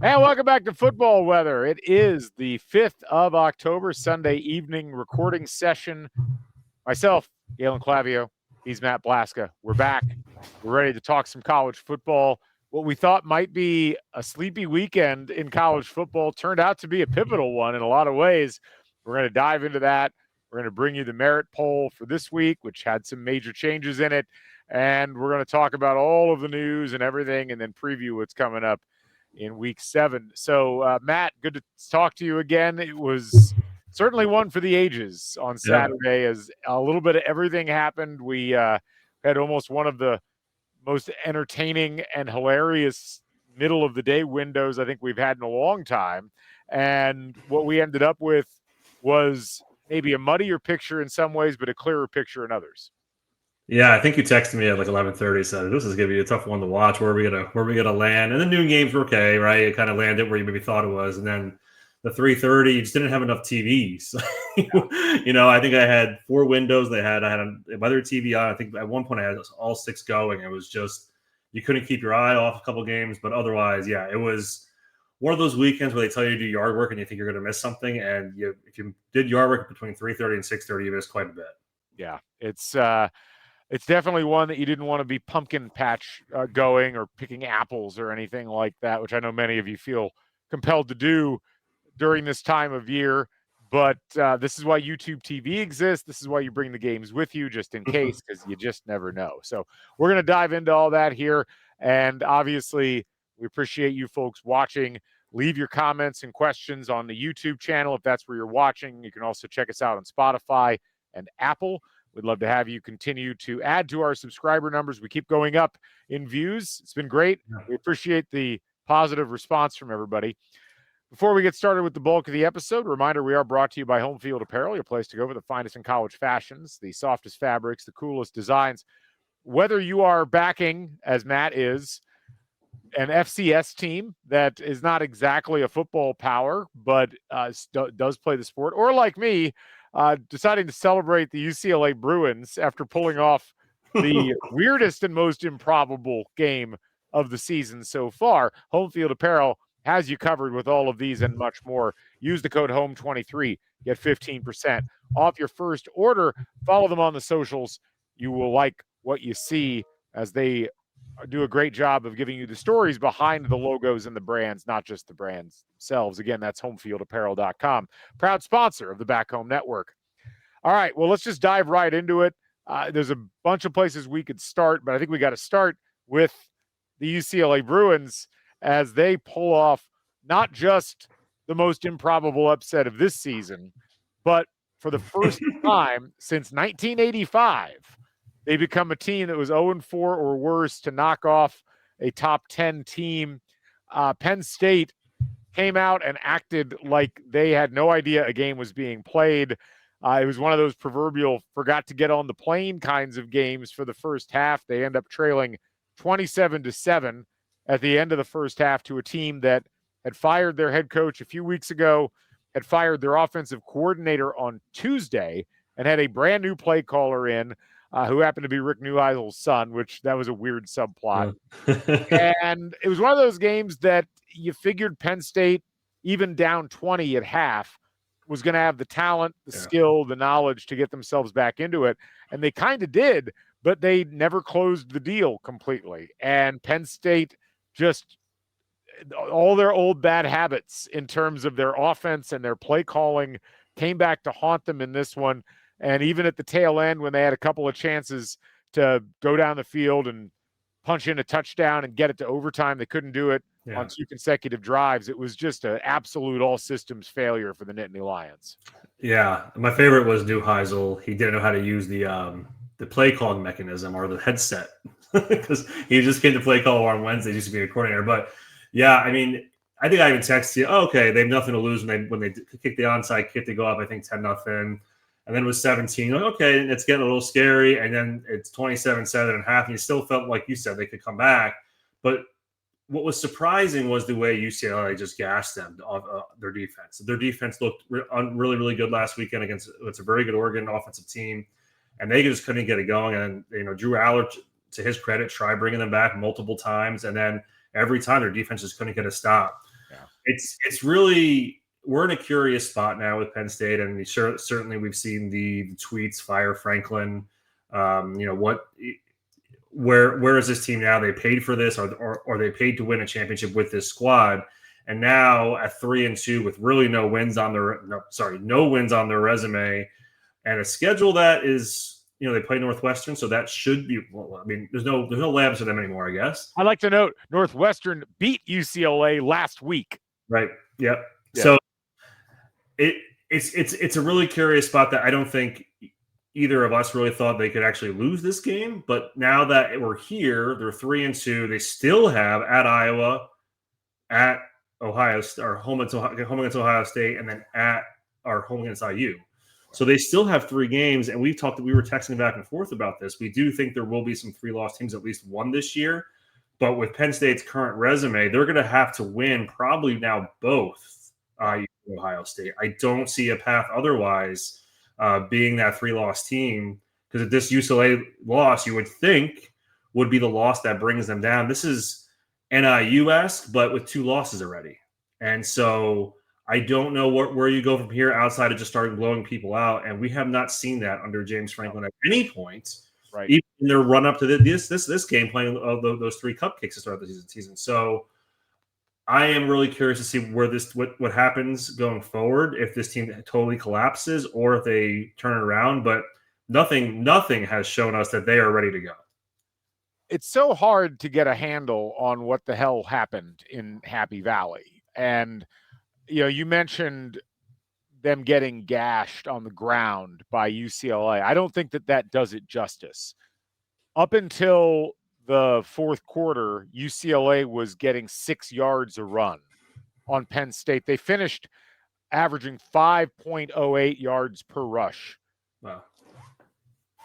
And welcome back to Football Weather. It is the 5th of October, Sunday evening recording session. Myself, Galen Clavio. He's Matt Blaszka. We're back. We're ready to talk some college football. What we thought might be a sleepy weekend in college football turned out to be a pivotal one in a lot of ways. We're going to dive into that. We're going to bring you the merit poll for this week, which had some major changes in it. And we're going to talk about all of the news and everything and then preview what's coming up in week 7. So, Matt, good to talk to you again. It was certainly one for the ages on Saturday as a little bit of everything happened. We had almost one of the most entertaining and hilarious middle of the day windows I think we've had in a long time. And what we ended up with was maybe a muddier picture in some ways, but a clearer picture in others. Yeah, I think you texted me at like 11:30. Said this is gonna be a tough one to watch. Where are we gonna land? And the noon games were okay, right? It kind of landed where you maybe thought it was, and then the 3:30, you just didn't have enough TVs. I think I had 4 windows. I had a weather TV on. I think at one point I had all 6 going. It was just you couldn't keep your eye off a couple games, but otherwise, yeah, it was one of those weekends where they tell you to do yard work and you think you're going to miss something, and if you did yard work between 3:30 and 6:30, you missed quite a bit. Yeah, it's definitely one that you didn't want to be pumpkin patch going or picking apples or anything like that, which I know many of you feel compelled to do during this time of year. But this is why YouTube TV exists. This is why you bring the games with you just in case, because you just never know. So we're going to dive into all that here. And obviously, we appreciate you folks watching. Leave your comments and questions on the YouTube channel if that's where you're watching. You can also check us out on Spotify and Apple. We'd love to have you continue to add to our subscriber numbers. We keep going up in views. It's been great. We appreciate the positive response from everybody. Before we get started with the bulk of the episode, reminder, we are brought to you by Homefield Apparel, your place to go for the finest in college fashions, the softest fabrics, the coolest designs. Whether you are backing, as Matt is, an FCS team that is not exactly a football power, but does play the sport, or like me, deciding to celebrate the UCLA Bruins after pulling off the weirdest and most improbable game of the season so far. Homefield Apparel has you covered with all of these and much more. Use the code HOME23, get 15% off your first order. Follow them on the socials. You will like what you see as they do a great job of giving you the stories behind the logos and the brands, not just the brands themselves. Again, that's homefieldapparel.com. Proud sponsor of the Back Home Network. All right, well, let's just dive right into it. There's a bunch of places we could start, but I think we got to start with the UCLA Bruins as they pull off not just the most improbable upset of this season, but for the first time since 1985, they become a team that was 0-4 or worse to knock off a top 10 team. Penn State came out and acted like they had no idea a game was being played. It was one of those proverbial forgot to get on the plane kinds of games for the first half. They end up trailing 27-7 at the end of the first half to a team that had fired their head coach a few weeks ago, had fired their offensive coordinator on Tuesday, and had a brand new play caller in who happened to be Rick Neuheisel's son, which that was a weird subplot. And it was one of those games that you figured Penn State, even down 20 at half, was going to have the talent, the skill, the knowledge to get themselves back into it. And they kind of did, but they never closed the deal completely. And Penn State just all their old bad habits in terms of their offense and their play calling came back to haunt them in this one. And even at the tail end, when they had a couple of chances to go down the field and punch in a touchdown and get it to overtime, they couldn't do it on 2 consecutive drives. It was just an absolute all-systems failure for the Nittany Lions. Yeah, my favorite was Neuheisel. He didn't know how to use the play calling mechanism or the headset because he just came to play call on Wednesday. He used to be a coordinator. But, yeah, I mean, I think I even texted you, okay, they have nothing to lose when they kick the onside kick. They go up, I think, 10-0. And then it was 17. Like, okay, it's getting a little scary. And then it's 27-7 and a half. And you still felt, like you said, they could come back. But what was surprising was the way UCLA just gassed them, their defense. Their defense looked really, really good last weekend against it's a very good Oregon offensive team. And they just couldn't get it going. And, Drew Allard, to his credit, tried bringing them back multiple times. And then every time their defense just couldn't get a stop. Yeah. it's really, we're in a curious spot now with Penn State, and certainly we've seen the tweets fire Franklin. Where is this team now? They paid for this, or they paid to win a championship with this squad, and now at 3-2 with really no wins on their resume, and a schedule that is, they play Northwestern, so that should be. Well, I mean, there's no labs for them anymore, I guess. I'd like to note Northwestern beat UCLA last week. Right. Yep. Yeah. So it's a really curious spot that I don't think either of us really thought they could actually lose this game. But now that we're here, they're 3-2. They still have at Iowa, at Ohio, or home against Ohio State, and then at our home against IU. So they still have 3 games, and we were texting back and forth about this. We do think there will be some 3-loss teams, at least one this year. But with Penn State's current resume, they're going to have to win probably now both IU and Ohio State. I don't see a path otherwise. Being that 3-loss team, because if this UCLA loss, you would think, would be the loss that brings them down. This is NIU-esque, but with 2 losses already. And so I don't know where you go from here outside of just starting blowing people out. And we have not seen that under James Franklin at any point, right? Even in their run up to this game, playing those 3 cupcakes to start the season. So I am really curious to see where what happens going forward, if this team totally collapses or if they turn it around. But nothing has shown us that they are ready to go. It's so hard to get a handle on what the hell happened in Happy Valley. And, you mentioned them getting gashed on the ground by UCLA. I don't think that does it justice. Up until the fourth quarter, UCLA was getting 6 yards a run on Penn State. They finished averaging 5.08 yards per rush. Wow.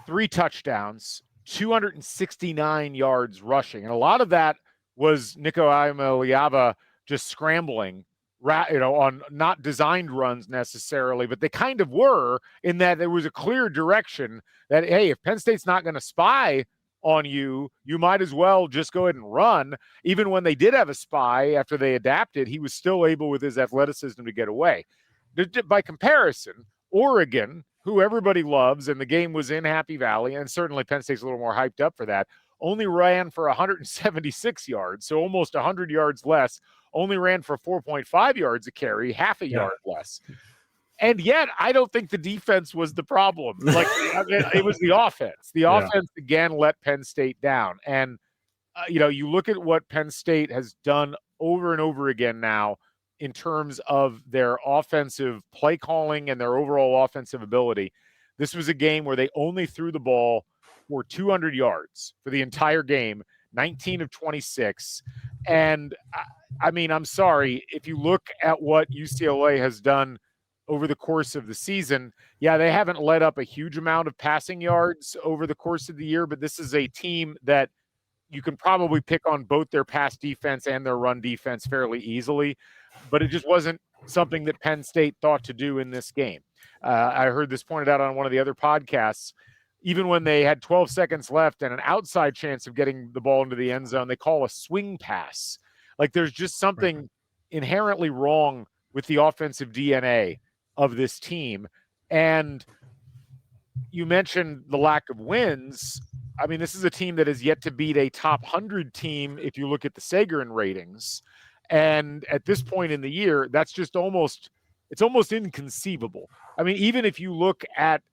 3 touchdowns, 269 yards rushing. And a lot of that was Nico Iamaleava just scrambling, on not designed runs necessarily, but they kind of were, in that there was a clear direction that, hey, if Penn State's not going to spy on you, you might as well just go ahead and run. Even when they did have a spy after they adapted, he was still able with his athleticism to get away. By comparison, Oregon, who everybody loves, and the game was in Happy Valley, and certainly Penn State's a little more hyped up for that, only ran for 176 yards, so almost 100 yards less, only ran for 4.5 yards a carry, half a yard less. And yet, I don't think the defense was the problem. It was the offense. The offense, again, let Penn State down. And, you look at what Penn State has done over and over again now in terms of their offensive play calling and their overall offensive ability. This was a game where they only threw the ball for 200 yards for the entire game, 19 of 26. And, I'm sorry, if you look at what UCLA has done over the course of the season, they haven't let up a huge amount of passing yards over the course of the year, but this is a team that you can probably pick on both their pass defense and their run defense fairly easily, but it just wasn't something that Penn State thought to do in this game. I heard this pointed out on one of the other podcasts. Even when they had 12 seconds left and an outside chance of getting the ball into the end zone, they call a swing pass. Like, there's just something inherently wrong with the offensive DNA of this team. And you mentioned the lack of wins. This is a team that has yet to beat a top 100 team if you look at the Sagarin ratings. And at this point in the year, that's just almost inconceivable. Even if you look at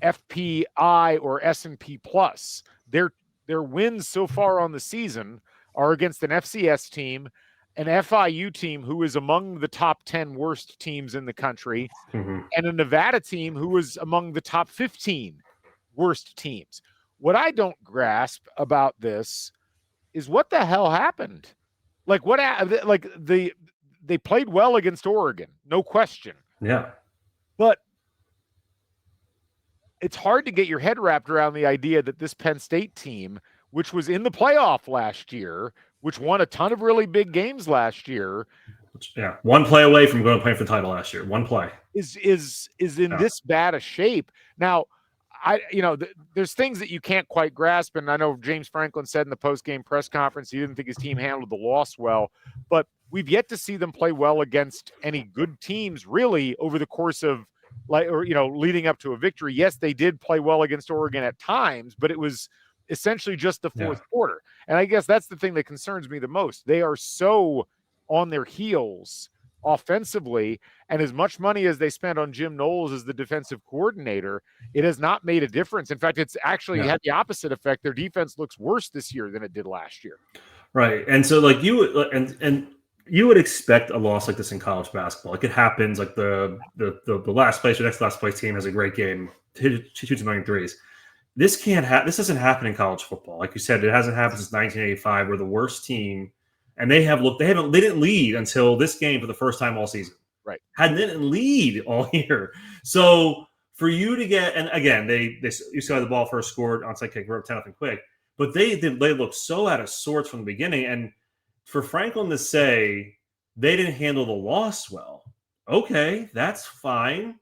FPI or S&P Plus, their wins so far on the season are against an FCS team, an FIU team who is among the top 10 worst teams in the country, and a Nevada team who is among the top 15 worst teams. What I don't grasp about this is what the hell happened. They played well against Oregon, no question. Yeah. But it's hard to get your head wrapped around the idea that this Penn State team, which was in the playoff last year, which won a ton of really big games last year. Yeah, one play away from going to play for the title last year. One play is in this bad a shape. Now, there's things that you can't quite grasp, and I know James Franklin said in the post-game press conference he didn't think his team handled the loss well. But we've yet to see them play well against any good teams really over the course of leading up to a victory. Yes, they did play well against Oregon at times, but it was essentially just the fourth quarter. And I guess that's the thing that concerns me the most. They are so on their heels offensively, and as much money as they spent on Jim Knowles as the defensive coordinator, it has not made a difference. In fact, it's actually had the opposite effect. Their defense looks worse this year than it did last year. Right. And so like you would expect a loss like this in college basketball. Like it happens, like the last place or next last place team has a great game, shoots a million threes. This doesn't happen in college football. Like you said, it hasn't happened since 1985. We're the worst team. And they didn't lead until this game for the first time all season. Right. Didn't lead all year. So for you to get, and again, you saw the ball first scored, onside kick, we're up 10-0 quick. But they looked so out of sorts from the beginning. And for Franklin to say they didn't handle the loss well, okay, that's fine.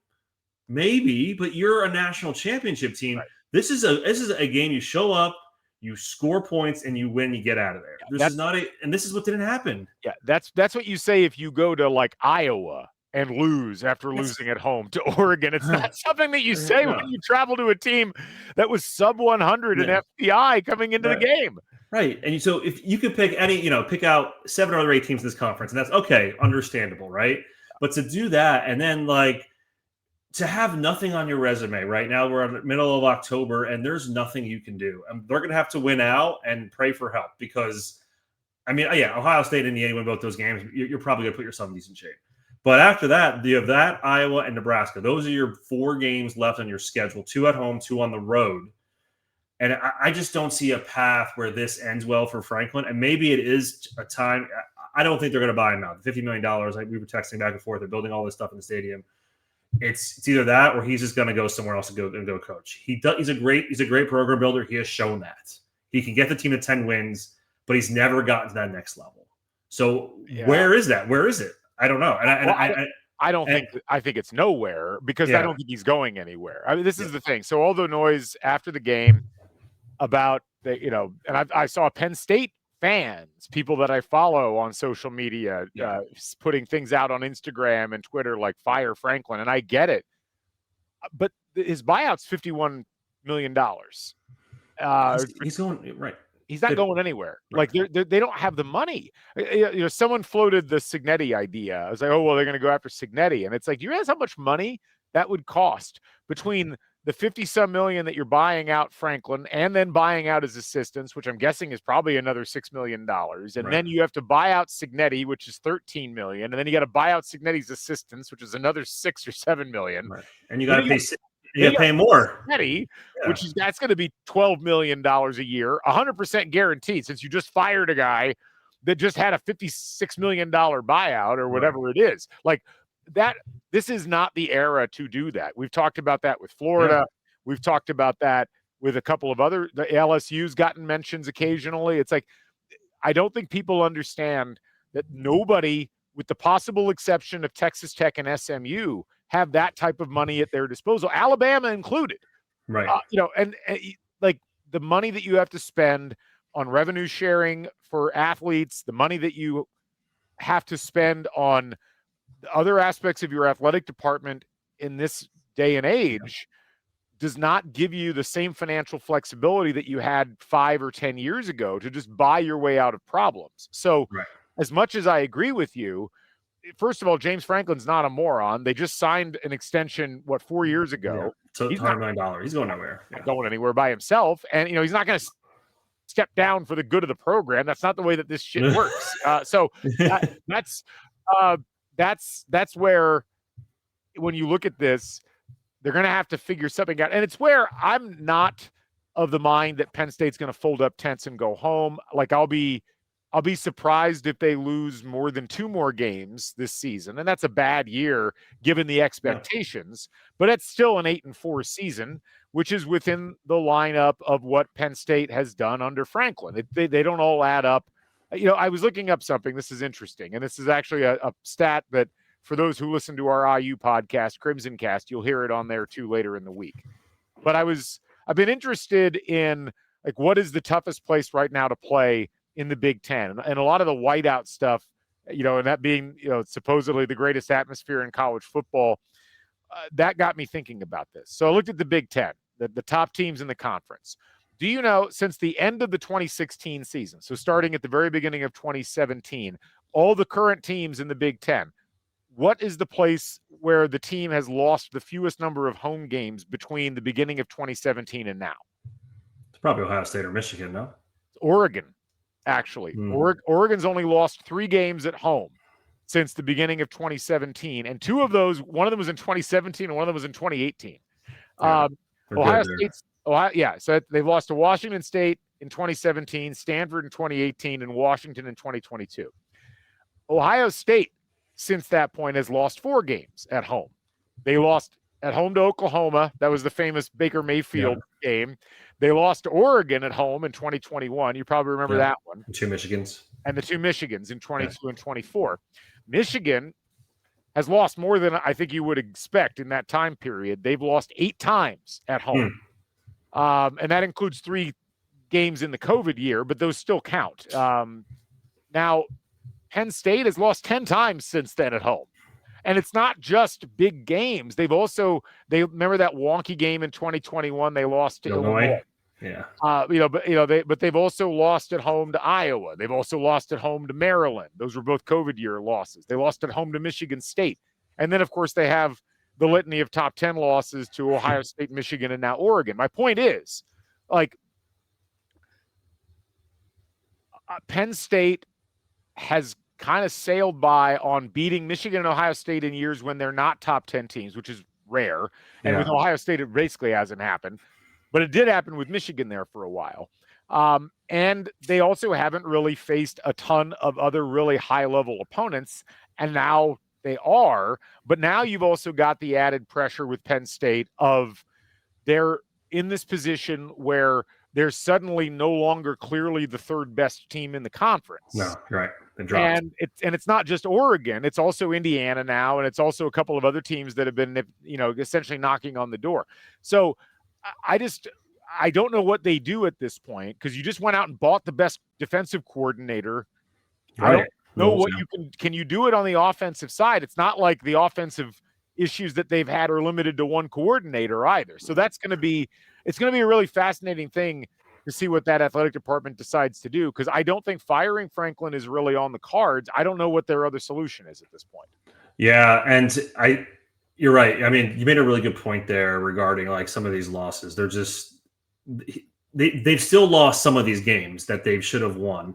Maybe, but you're a national championship team. Right. This is a game you show up, you score points, and you win, you get out of there. This is what didn't happen. Yeah, that's what you say if you go to like Iowa and lose after losing at home to Oregon. It's not something that you say when you travel to a team that was sub 100 in FPI coming into the game. Right. And so if you could pick pick out 7 or 8 teams in this conference, and that's okay, understandable, right? But to do that and then to have nothing on your resume right now, we're in the middle of October and there's nothing you can do. And they're going to have to win out and pray for help because, Ohio State and Indiana win both those games. You're probably going to put yourself in decent shape. But after that, you have that, Iowa, and Nebraska. Those are your 4 games left on your schedule, 2 at home, 2 on the road. And I just don't see a path where this ends well for Franklin. And maybe it is a time. I don't think they're going to buy him out. $50 million, like we were texting back and forth. They're building all this stuff in the stadium. It's either that or he's just going to go somewhere else and go coach. He's a great program builder. He has shown that. He can get the team to 10 wins, but he's never gotten to that next level. So where is that? Where is it? I don't know. I think it's nowhere because I don't think he's going anywhere. I mean, this is the thing. So all the noise after the game about and I saw Penn State fans, people that I follow on social media, putting things out on Instagram and Twitter like fire Franklin, and I get it. But his buyout's $51 million. He's going right. He's not going anywhere. Right. Like they don't have the money. Someone floated the Cignetti idea. I was like, oh well, they're going to go after Cignetti, and it's like, do you realize how much money that would cost between the 50-some million that you're buying out Franklin and then buying out his assistants, which I'm guessing is probably another $6 million. And then you have to buy out Cignetti, which is $13 million. And then you got to buy out Cignetti's assistants, which is another $6 or $7 million. Right. And you got to pay more. Cignetti, that's going to be $12 million a year, 100% guaranteed, since you just fired a guy that just had a $56 million buyout or whatever it is. Like that. This is not the era to do that. We've talked about that with Florida. Yeah. We've talked about that with a couple of the LSU's gotten mentions occasionally. It's like, I don't think people understand that nobody, with the possible exception of Texas Tech and SMU, have that type of money at their disposal, Alabama included. Right. And like the money that you have to spend on revenue sharing for athletes, the money that you have to spend on other aspects of your athletic department in this day and age does not give you the same financial flexibility that you had 5 or 10 years ago to just buy your way out of problems. So as much as I agree with you, first of all, James Franklin's not a moron. They just signed an extension, 4 years ago? So $100 million. He's going nowhere. Not going anywhere by himself. And, he's not going to step down for the good of the program. That's not the way that this shit works. That's where, when you look at this, they're going to have to figure something out. And it's where I'm not of the mind that Penn State's going to fold up tents and go home. Like I'll be surprised if they lose more than 2 more games this season. And that's a bad year given the expectations, but it's still an 8-4 season, which is within the lineup of what Penn State has done under Franklin. They don't all add up. I was looking up something. This is interesting. And this is actually a stat that for those who listen to our IU podcast, Crimson Cast, you'll hear it on there too later in the week. But I've been interested in what is the toughest place right now to play in the Big Ten. And a lot of the whiteout stuff and that being, supposedly the greatest atmosphere in college football, that got me thinking about this. So I looked at the Big Ten, the top teams in the conference. Do you know, since the end of the 2016 season, so starting at the very beginning of 2017, all the current teams in the Big Ten, what is the place where the team has lost the fewest number of home games between the beginning of 2017 and now? It's probably Ohio State or Michigan, no? Oregon, actually. Oregon's only lost 3 games at home since the beginning of 2017. And 2 of those, one of them was in 2017 and one of them was in 2018. Yeah, Ohio State's, so they've lost to Washington State in 2017, Stanford in 2018, and Washington in 2022. Ohio State, since that point, has lost 4 games at home. They lost at home to Oklahoma. That was the famous Baker Mayfield game. They lost to Oregon at home in 2021. You probably remember that one. The 2 Michigans. And the 2 Michigans in 22 and 24. Michigan has lost more than I think you would expect in that time period. They've lost 8 times at home. And that includes 3 games in the COVID year, but those still count. Now, Penn State has lost 10 times since then at home. And it's not just big games. They remember that wonky game in 2021 they lost to Illinois. Yeah. But they've also lost at home to Iowa. They've also lost at home to Maryland. Those were both COVID year losses. They lost at home to Michigan State. And then, of course, they have the litany of top 10 losses to Ohio State, Michigan, and now Oregon. My point is, Penn State has kind of sailed by on beating Michigan and Ohio State in years when they're not top 10 teams, which is rare. And with Ohio State, it basically hasn't happened. But it did happen with Michigan there for a while. And they also haven't really faced a ton of other really high-level opponents, and now they are. But now you've also got the added pressure with Penn State of they're in this position where they're suddenly no longer clearly the third best team in the conference. No, right. They dropped. And it's not just Oregon. It's also Indiana now, and it's also a couple of other teams that have been, essentially knocking on the door. So I don't know what they do at this point, because you just went out and bought the best defensive coordinator. Right. I don't know what can you do it on the offensive side? It's not like the offensive issues that they've had are limited to one coordinator either. So it's going to be a really fascinating thing to see what that athletic department decides to do, because I don't think firing Franklin is really on the cards. I don't know what their other solution is at this point. Yeah, and you're right. I mean, you made a really good point there regarding some of these losses. They're just they've still lost some of these games that they should have won.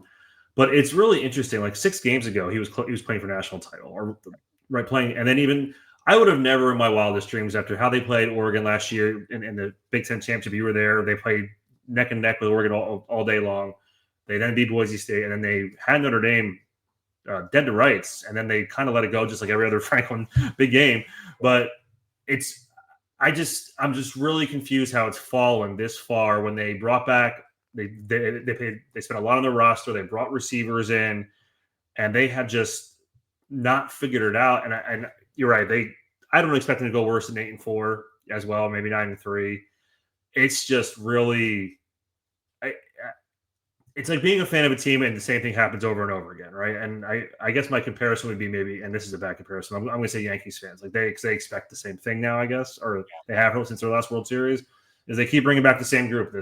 But it's really interesting. 6 games ago, he was playing for national title, or playing, and then even I would have never in my wildest dreams, after how they played Oregon last year in the Big Ten championship. You were there. They played neck and neck with Oregon all day long. They then beat Boise State, and then they had Notre Dame dead to rights, and then they kind of let it go, just like every other Franklin big game. But I'm just really confused how it's fallen this far when they brought back. They spent a lot on their roster. They brought receivers in, and they had just not figured it out. And you're right. I don't expect them to go worse than 8-4 as well, maybe 9-3. It's just really, it's like being a fan of a team and the same thing happens over and over again, right? And I guess my comparison would be maybe, and this is a bad comparison, I'm going to say Yankees fans. They expect the same thing now, I guess, or they have since their last World Series, is they keep bringing back the same group,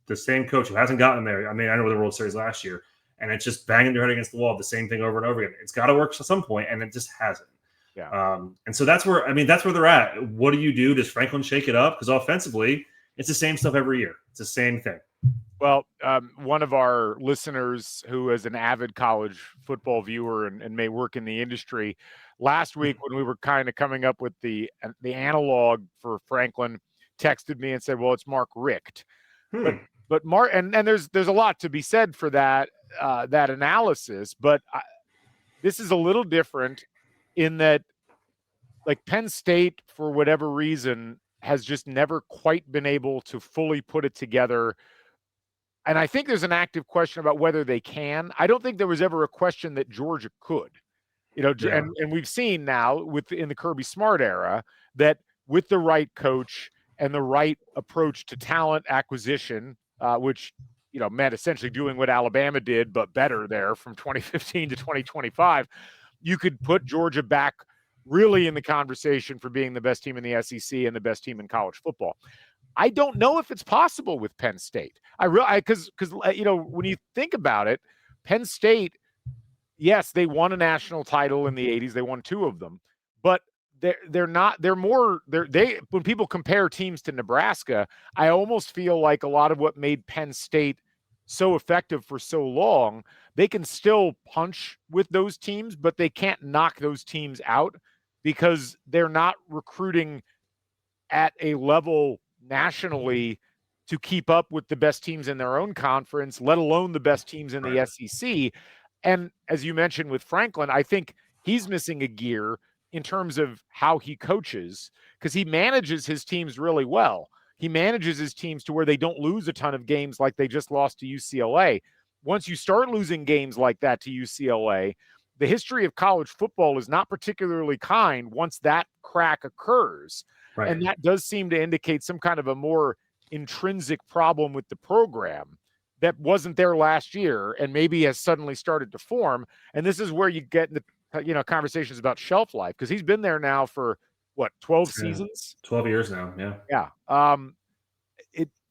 the same coach who hasn't gotten there. I mean, I know the World Series last year, and it's just banging their head against the wall, the same thing over and over again. It's got to work at some point, and it just hasn't. Yeah. And so that's where they're at. What do you do? Does Franklin shake it up? Because offensively, it's the same stuff every year. It's the same thing. Well, one of our listeners who is an avid college football viewer and may work in the industry, last week when we were kind of coming up with the analog for Franklin, texted me and said, well, it's Mark Richt. But Mark, and there's a lot to be said for that analysis, but this is a little different in that, Penn State, for whatever reason, has just never quite been able to fully put it together. And I think there's an active question about whether they can. I don't think there was ever a question that Georgia could, and we've seen now in the Kirby Smart era that with the right coach and the right approach to talent acquisition, which meant essentially doing what Alabama did, but better there from 2015 to 2025, you could put Georgia back really in the conversation for being the best team in the SEC and the best team in college football. I don't know if it's possible with Penn State. Because when you think about it, Penn State, yes, they won a national title in the 80s. They won 2 of them, but when people compare teams to Nebraska, I almost feel like a lot of what made Penn State so effective for so long, they can still punch with those teams, but they can't knock those teams out because they're not recruiting at a level nationally to keep up with the best teams in their own conference, let alone the best teams in the SEC. And as you mentioned with Franklin, I think he's missing a gear in terms of how he coaches, because he manages his teams really well. He manages his teams to where they don't lose a ton of games like they just lost to UCLA. Once you start losing games like that to UCLA, the history of college football is not particularly kind once that crack occurs. Right. And that does seem to indicate some kind of a more intrinsic problem with the program that wasn't there last year and maybe has suddenly started to form. And this is where you get the conversations about shelf life, because he's been there now for 12 seasons? 12 years now. Yeah. Yeah.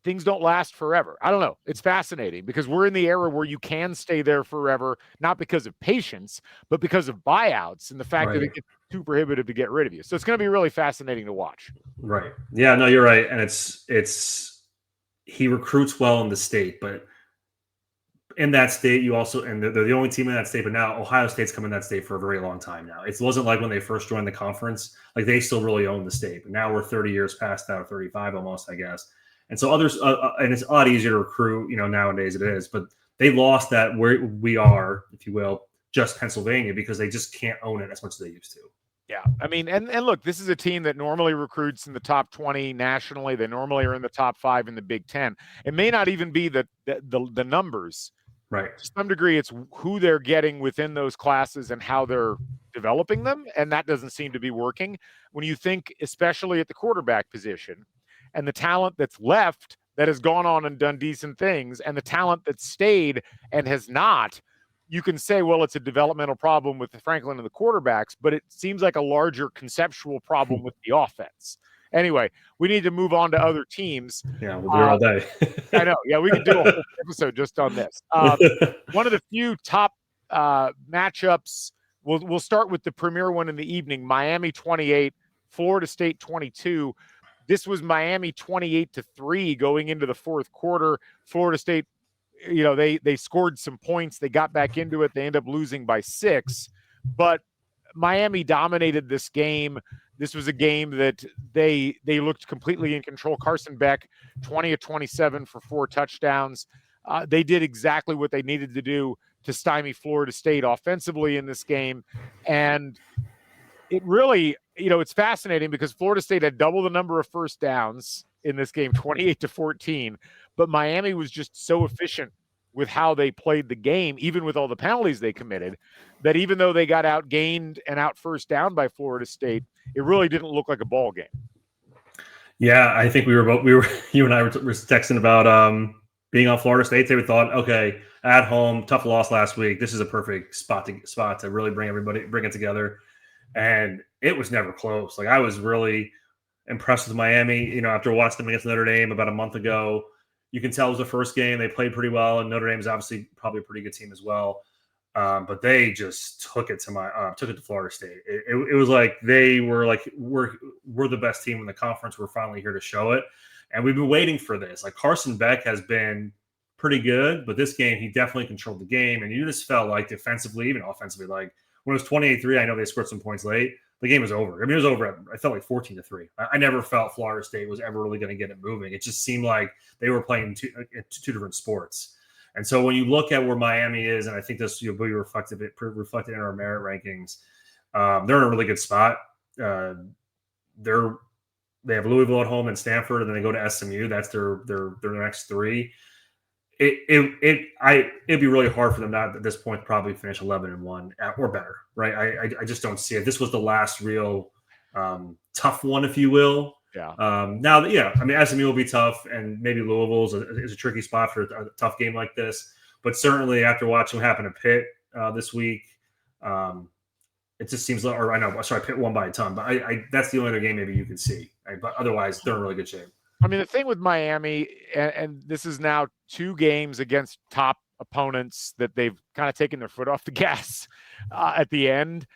Things don't last forever. I don't know. It's fascinating because we're in the era where you can stay there forever, not because of patience, but because of buyouts and the fact that it gets too prohibitive to get rid of you. So it's going to be really fascinating to watch. Right. Yeah, no, you're right. And he recruits well in the state, but in that state, you also, and they're the only team in that state, but now Ohio State's come in that state for a very long time now. It wasn't like when they first joined the conference, like they still really own the state, but now we're 30 years past that, or 35 almost, I guess. And so others, and it's a lot easier to recruit, nowadays it is, but they lost that where we are, if you will, just Pennsylvania, because they just can't own it as much as they used to. Yeah. I mean, and look, this is a team that normally recruits in the top 20 nationally. They normally are in the top 5 in the Big Ten. It may not even be the numbers. Right. To some degree, it's who they're getting within those classes and how they're developing them. And that doesn't seem to be working. When you think, especially at the quarterback position, and the talent that's left that has gone on and done decent things, and the talent that stayed and has not, you can say, well, it's a developmental problem with the Franklin and the quarterbacks, but it seems like a larger conceptual problem with the offense. Anyway, we need to move on to other teams. Yeah, we'll be here all day. I know. Yeah, we could do a whole episode just on this. One of the few top matchups, we'll start with the premier one in the evening, Miami 28, Florida State 22. This was Miami 28-3 going into the fourth quarter. Florida State, they scored some points. They got back into it. They end up losing by 6. But Miami dominated this game. This was a game that they looked completely in control. Carson Beck, 20 of 27 for 4 touchdowns. They did exactly what they needed to do to stymie Florida State offensively in this game. And it really, it's fascinating because Florida State had double the number of first downs in this game, 28-14, but Miami was just so efficient with how they played the game, even with all the penalties they committed, that even though they got outgained and out first down by Florida State, it really didn't look like a ball game. Yeah, I think you and I were texting about being on Florida State. They thought, okay, at home, tough loss last week. This is a perfect spot to really bring it together. And it was never close. Like, I was really impressed with Miami. After watching them against Notre Dame about a month ago, you can tell it was the first game. They played pretty well, and Notre Dame is obviously probably a pretty good team as well. But they just took it to Florida State. It was like they were like, we're the best team in the conference. We're finally here to show it, and we've been waiting for this. Like, Carson Beck has been pretty good, but this game he definitely controlled the game, and you just felt like defensively, even offensively, like. When it was 28-3, I know they scored some points late. The game was over. I mean, it was over. I felt like 14-3. I never felt Florida State was ever really going to get it moving. It just seemed like they were playing two different sports. And so when you look at where Miami is, and I think this will be reflected in our merit rankings, they're in a really good spot. They have Louisville at home and Stanford, and then they go to SMU. That's their next 3. It'd be really hard for them not at this point to probably finish 11-1 or better, right? I just don't see it. This was the last real tough one, if you will. Yeah. Now, I mean, SMU will be tough, and maybe Louisville is a tricky spot for a tough game like this. But certainly, after watching what happened to Pitt this week, it just seems. Or I know, sorry, Pitt won by a ton, but I that's the only other game maybe you can see. Right? But otherwise, they're in really good shape. I mean, the thing with Miami, and this is now 2 games against top opponents that they've kind of taken their foot off the gas at the end.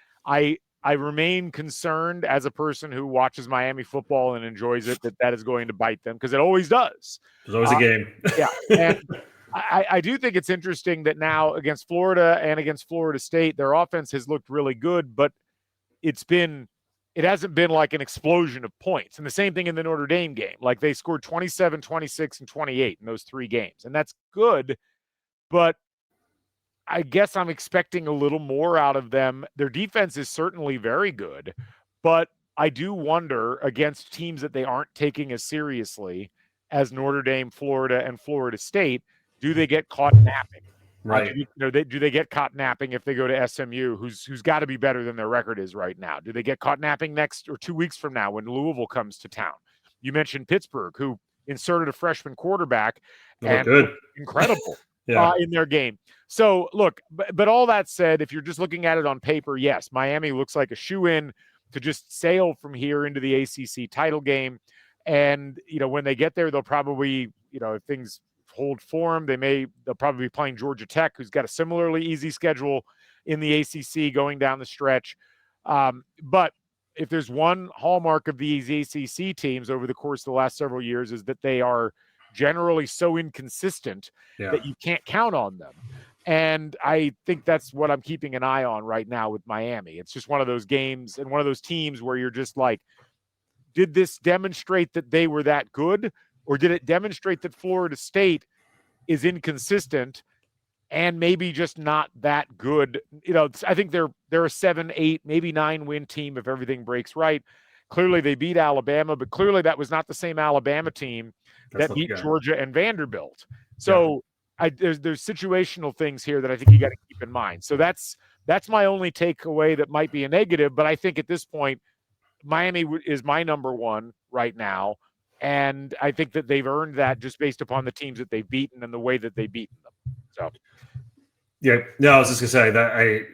I remain concerned as a person who watches Miami football and enjoys it that is going to bite them, because it always does. There's always a game. Yeah, and I do think it's interesting that now against Florida and against Florida State, their offense has looked really good, but it hasn't been like an explosion of points. And the same thing in the Notre Dame game. Like, they scored 27, 26, and 28 in those 3 games. And that's good, but I guess I'm expecting a little more out of them. Their defense is certainly very good, but I do wonder, against teams that they aren't taking as seriously as Notre Dame, Florida, and Florida State, do they get caught napping? Right. Do they get caught napping if they go to SMU, who's got to be better than their record is right now? Do they get caught napping next or 2 weeks from now when Louisville comes to town? You mentioned Pittsburgh, who inserted a freshman quarterback and good. Incredible Yeah. In their game. So look, but all that said, if you're just looking at it on paper, yes, Miami looks like a shoe-in to just sail from here into the ACC title game. And, when they get there, they'll probably, if things hold form, they'll probably be playing Georgia Tech, who's got a similarly easy schedule in the ACC going down the stretch. But if there's one hallmark of these ACC teams over the course of the last several years, is that they are generally so inconsistent that you can't count on them. And I think that's what I'm keeping an eye on right now with Miami. It's just one of those games and one of those teams where you're just like, did this demonstrate that they were that good? Or did it demonstrate that Florida State is inconsistent and maybe just not that good? I think they're a 7, 8, maybe 9 win team if everything breaks right. Clearly they beat Alabama, but clearly that was not the same Alabama team that beat Georgia and Vanderbilt. So there's situational things here that I think you got to keep in mind. So that's my only takeaway that might be a negative, but I think at this point, Miami is my number 1 right now. And I think that they've earned that just based upon the teams that they've beaten and the way that they've beaten them. So, I was just gonna say that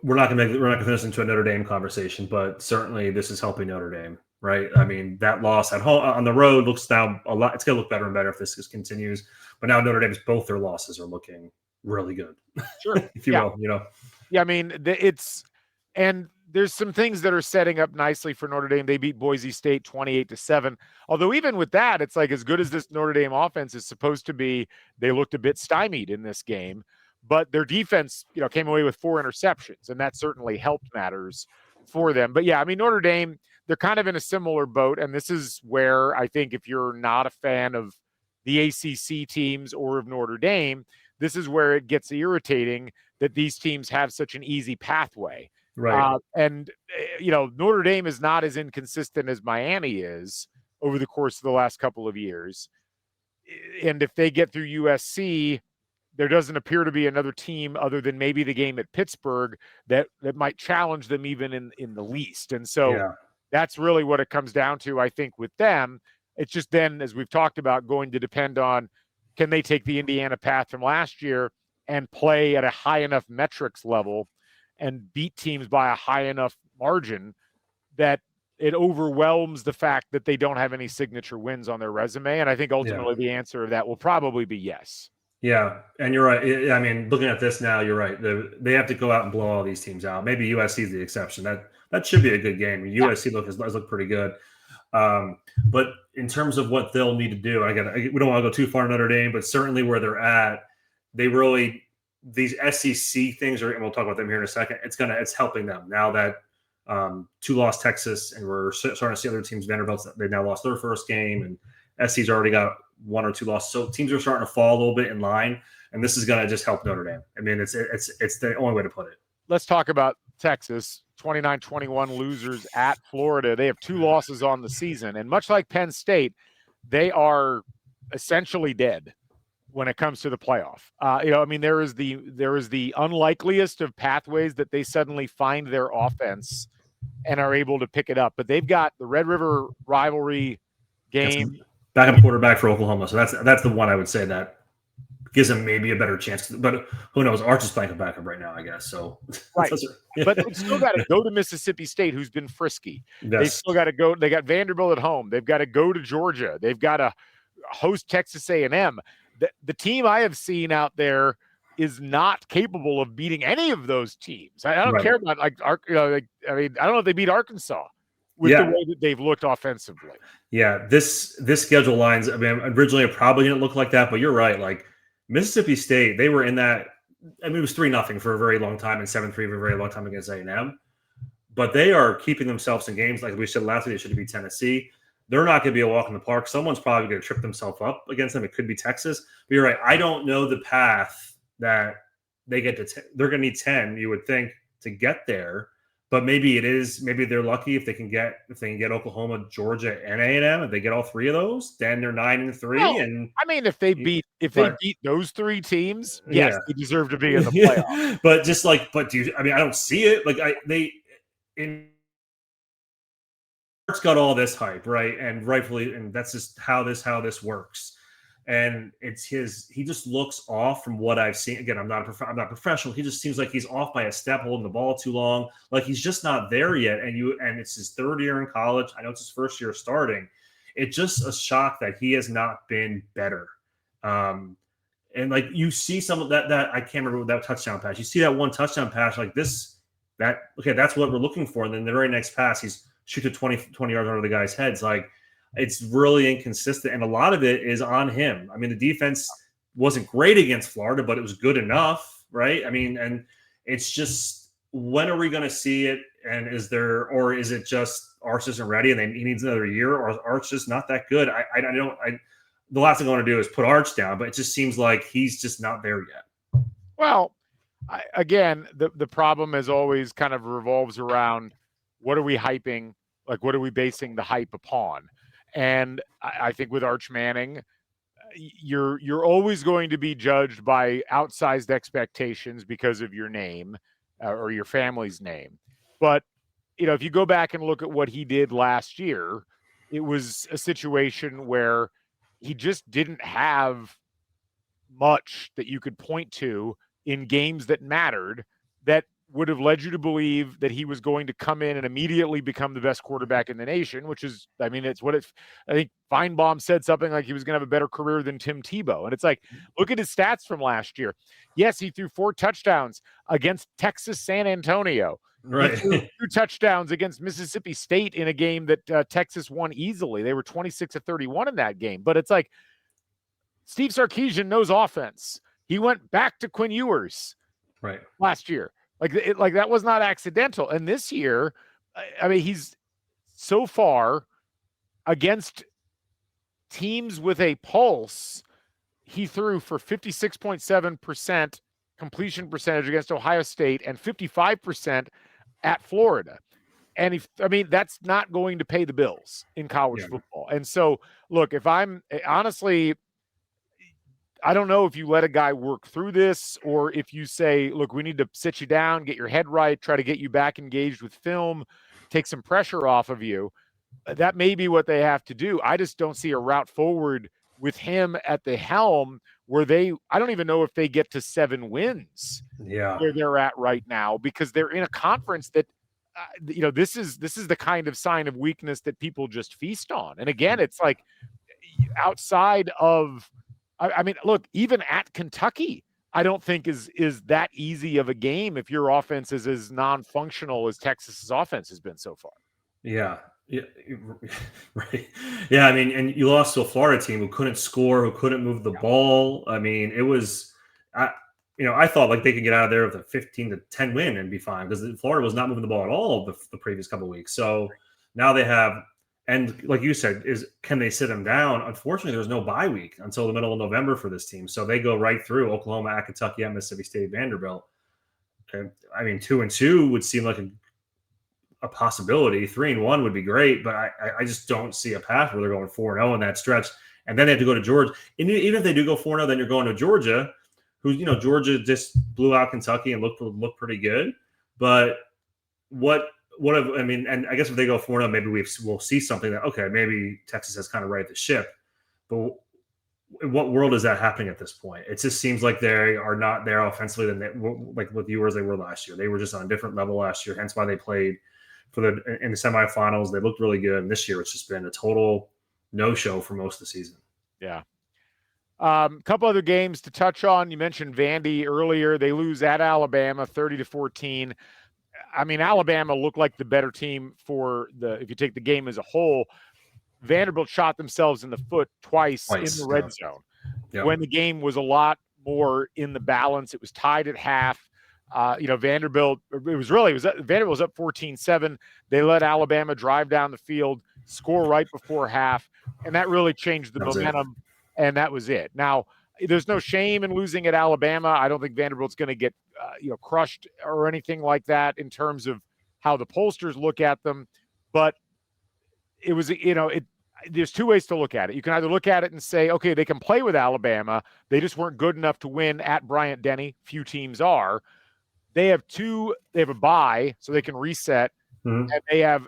we're not gonna finish this into a Notre Dame conversation, but certainly this is helping Notre Dame, right? I mean, that loss at home on the road looks now a lot. It's gonna look better and better if this continues. But now Notre Dame's both their losses are looking really good. Sure, if you will, Yeah, I mean, and there's some things that are setting up nicely for Notre Dame. They beat Boise State 28-7. Although even with that, it's like, as good as this Notre Dame offense is supposed to be, they looked a bit stymied in this game. But their defense, came away with 4 interceptions, and that certainly helped matters for them. But yeah, I mean, Notre Dame, they're kind of in a similar boat, and this is where I think if you're not a fan of the ACC teams or of Notre Dame, this is where it gets irritating that these teams have such an easy pathway. Right. And Notre Dame is not as inconsistent as Miami is over the course of the last couple of years. And if they get through USC, there doesn't appear to be another team other than maybe the game at Pittsburgh that might challenge them even in the least. And so that's really what it comes down to, I think, with them. It's just then, as we've talked about, going to depend on, can they take the Indiana path from last year and play at a high enough metrics level and beat teams by a high enough margin that it overwhelms the fact that they don't have any signature wins on their resume. And I think ultimately the answer of that will probably be yes. Yeah, and you're right. I mean, looking at this now, you're right. They have to go out and blow all these teams out. Maybe USC is the exception. That should be a good game. USC has looked pretty good. But in terms of what they'll need to do, we don't want to go too far in Notre Dame, but certainly where they're at, these SEC things and we'll talk about them here in a second. It's helping them now that 2 lost Texas, and we're starting to see other teams. Vanderbilt, they now lost their first game, and SC's already got 1 or 2 losses. So teams are starting to fall a little bit in line, and this is going to just help Notre Dame. I mean, it's the only way to put it. Let's talk about Texas. 29-21 losers at Florida. They have 2 losses on the season, and much like Penn State, they are essentially dead when it comes to the playoff. I mean, there is the unlikeliest of pathways that they suddenly find their offense and are able to pick it up. But they've got the Red River rivalry game. Backup quarterback for Oklahoma. So that's the one I would say that gives them maybe a better chance. But who knows? Arch is playing a backup right now, I guess. So right. But they've still got to go to Mississippi State, who's been frisky. Yes. They've still got to go. They got Vanderbilt at home. They've got to go to Georgia. They've got to host Texas A&M. The team I have seen out there is not capable of beating any of those teams. I don't care about I don't know if they beat Arkansas with the way that they've looked offensively. Yeah, this schedule lines. I mean, originally it probably didn't look like that, but you're right. Like Mississippi State, they were in that. I mean, it was 3-0 for a very long time and 7-3 for a very long time against A&M. But they are keeping themselves in games like we said last week. They should be Tennessee. They're not going to be a walk in the park. Someone's probably going to trip themselves up against them. It could be Texas. But you're right. I don't know the path that they get to. They're going to need 10, you would think, to get there. But maybe it is. Maybe they're lucky if they can get Oklahoma, Georgia, and A&M. If they get all three of those, then they're 9-3. Well, and I mean, if they beat those three teams, yes, they deserve to be in the playoffs. But do you? I mean, I don't see it. Like Art's got all this hype, right? And rightfully, and that's just how this works. And it's he just looks off from what I've seen. Again, I'm not professional. He just seems like he's off by a step, holding the ball too long. Like he's just not there yet. And it's his third year in college. I know it's his first year starting. It's just a shock that he has not been better. And like you see some of that I can't remember that touchdown pass. You see that one touchdown pass like this, that's what we're looking for. And then the very next pass, he's shoot to 20 yards over the guy's heads. Like it's really inconsistent. And a lot of it is on him. I mean, the defense wasn't great against Florida, but it was good enough, right? I mean, and it's just, when are we going to see it? And is it just Arch isn't ready and then he needs another year, or is Arch just not that good? The last thing I want to do is put Arch down, but it just seems like he's just not there yet. Well, again, the problem as always kind of revolves around what are we hyping? Like, what are we basing the hype upon? And I think with Arch Manning, you're always going to be judged by outsized expectations because of your name or your family's name. But, if you go back and look at what he did last year, it was a situation where he just didn't have much that you could point to in games that mattered that would have led you to believe that he was going to come in and immediately become the best quarterback in the nation, which is, I mean, I think Feinbaum said something like he was going to have a better career than Tim Tebow. And it's like, look at his stats from last year. Yes, he threw 4 touchdowns against Texas San Antonio. Right. He threw 2 touchdowns against Mississippi State in a game that Texas won easily. They were 26-31 in that game. But it's like, Steve Sarkisian knows offense. He went back to Quinn Ewers last year. Like that was not accidental. And this year, I mean, he's so far against teams with a pulse, he threw for 56.7% completion percentage against Ohio State and 55% at Florida. And that's not going to pay the bills in college football. And so, look, I don't know if you let a guy work through this or if you say, look, we need to sit you down, get your head right, try to get you back engaged with film, take some pressure off of you. That may be what they have to do. I just don't see a route forward with him at the helm where I don't even know if they get to 7 wins where they're at right now, because they're in a conference that, this is the kind of sign of weakness that people just feast on. And again, it's like outside of, I mean, look, even at Kentucky, I don't think is that easy of a game if your offense is as non-functional as Texas's offense has been so far. Yeah, right. Yeah, I mean, and you lost to a Florida team who couldn't score, who couldn't move the ball. I mean, it was, I thought like they could get out of there with a 15-10 win and be fine, because Florida was not moving the ball at all the previous couple of weeks. So now they have. And like you said, can they sit them down? Unfortunately, there's no bye week until the middle of November for this team. So they go right through Oklahoma, at Kentucky, at Mississippi State, Vanderbilt. And, I mean, 2-2 would seem like a possibility. 3-1 would be great, but I just don't see a path where they're going 4-0 in that stretch. And then they have to go to Georgia. And even if they do go 4-0, then you're going to Georgia, who, Georgia just blew out Kentucky and looked pretty good. But I mean, and I guess if they go 4-0, maybe we'll see something that, okay, maybe Texas has kind of righted the ship. But in what world is that happening at this point? It just seems like they are not there offensively like with you as they were last year. They were just on a different level last year, hence why they played in the semifinals. They looked really good. And this year it's just been a total no-show for most of the season. Yeah. Couple other games to touch on. You mentioned Vandy earlier. They lose at Alabama 30-14. I mean, Alabama looked like the better team if you take the game as a whole. Vanderbilt shot themselves in the foot twice in the red zone when the game was a lot more in the balance. It was tied at half. Vanderbilt was up 14-7. They let Alabama drive down the field, score right before half, and that really changed the momentum. And that was it. Now, there's no shame in losing at Alabama. I don't think Vanderbilt's going to get crushed or anything like that in terms of how the pollsters look at them. But it was, there's two ways to look at it. You can either look at it and say, okay, they can play with Alabama. They just weren't good enough to win at Bryant-Denny. Few teams are. They have a bye, so they can reset. Mm-hmm. And they have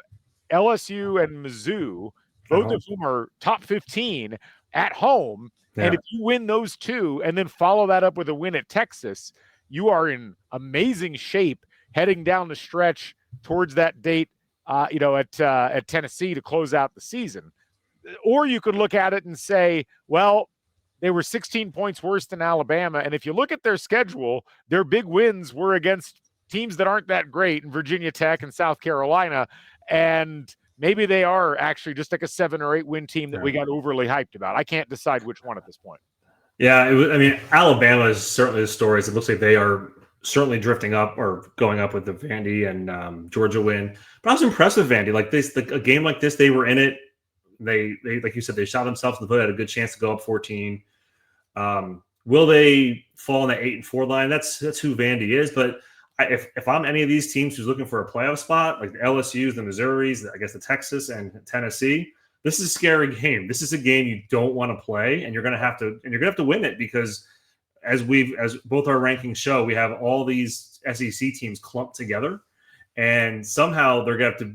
LSU and Mizzou, both of whom are top 15 at home. Yeah. And if you win those two and then follow that up with a win at Texas, you are in amazing shape heading down the stretch towards that date, at Tennessee to close out the season. Or you could look at it and say, well, they were 16 points worse than Alabama. And if you look at their schedule, their big wins were against teams that aren't that great in Virginia Tech and South Carolina. And maybe they are actually just like a 7 or 8 win team that we got overly hyped about. I can't decide which one at this point. Yeah, Alabama is certainly the story. It looks like they are certainly drifting up or going up with the Vandy and Georgia win. But I was impressed with Vandy. Like this, a game like this, they were in it. They like you said, they shot themselves in the foot, had a good chance to go up 14. Will they fall on the 8-4 line? That's who Vandy is. But if I'm any of these teams who's looking for a playoff spot, like the LSU's, the Missouris, I guess the Texas and Tennessee, this is a scary game. This is a game you don't want to play, and you're gonna have to win it because as both our rankings show, we have all these SEC teams clumped together, and somehow they're gonna have to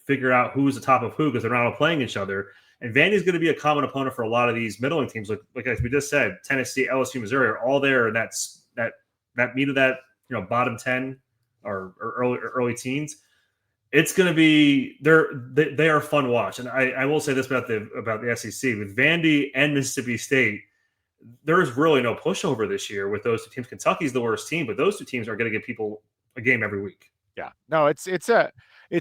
figure out who's the top of who because they're not all playing each other. And Vandy's going to be a common opponent for a lot of these middling teams, like as we just said, Tennessee, LSU, Missouri are all there. And that meat of that bottom 10 or early teens. It's going to be they are fun to watch. And I will say this about the SEC with Vandy and Mississippi State. There is really no pushover this year with those two teams. Kentucky's the worst team, but those two teams are going to give people a game every week. Yeah, no, it's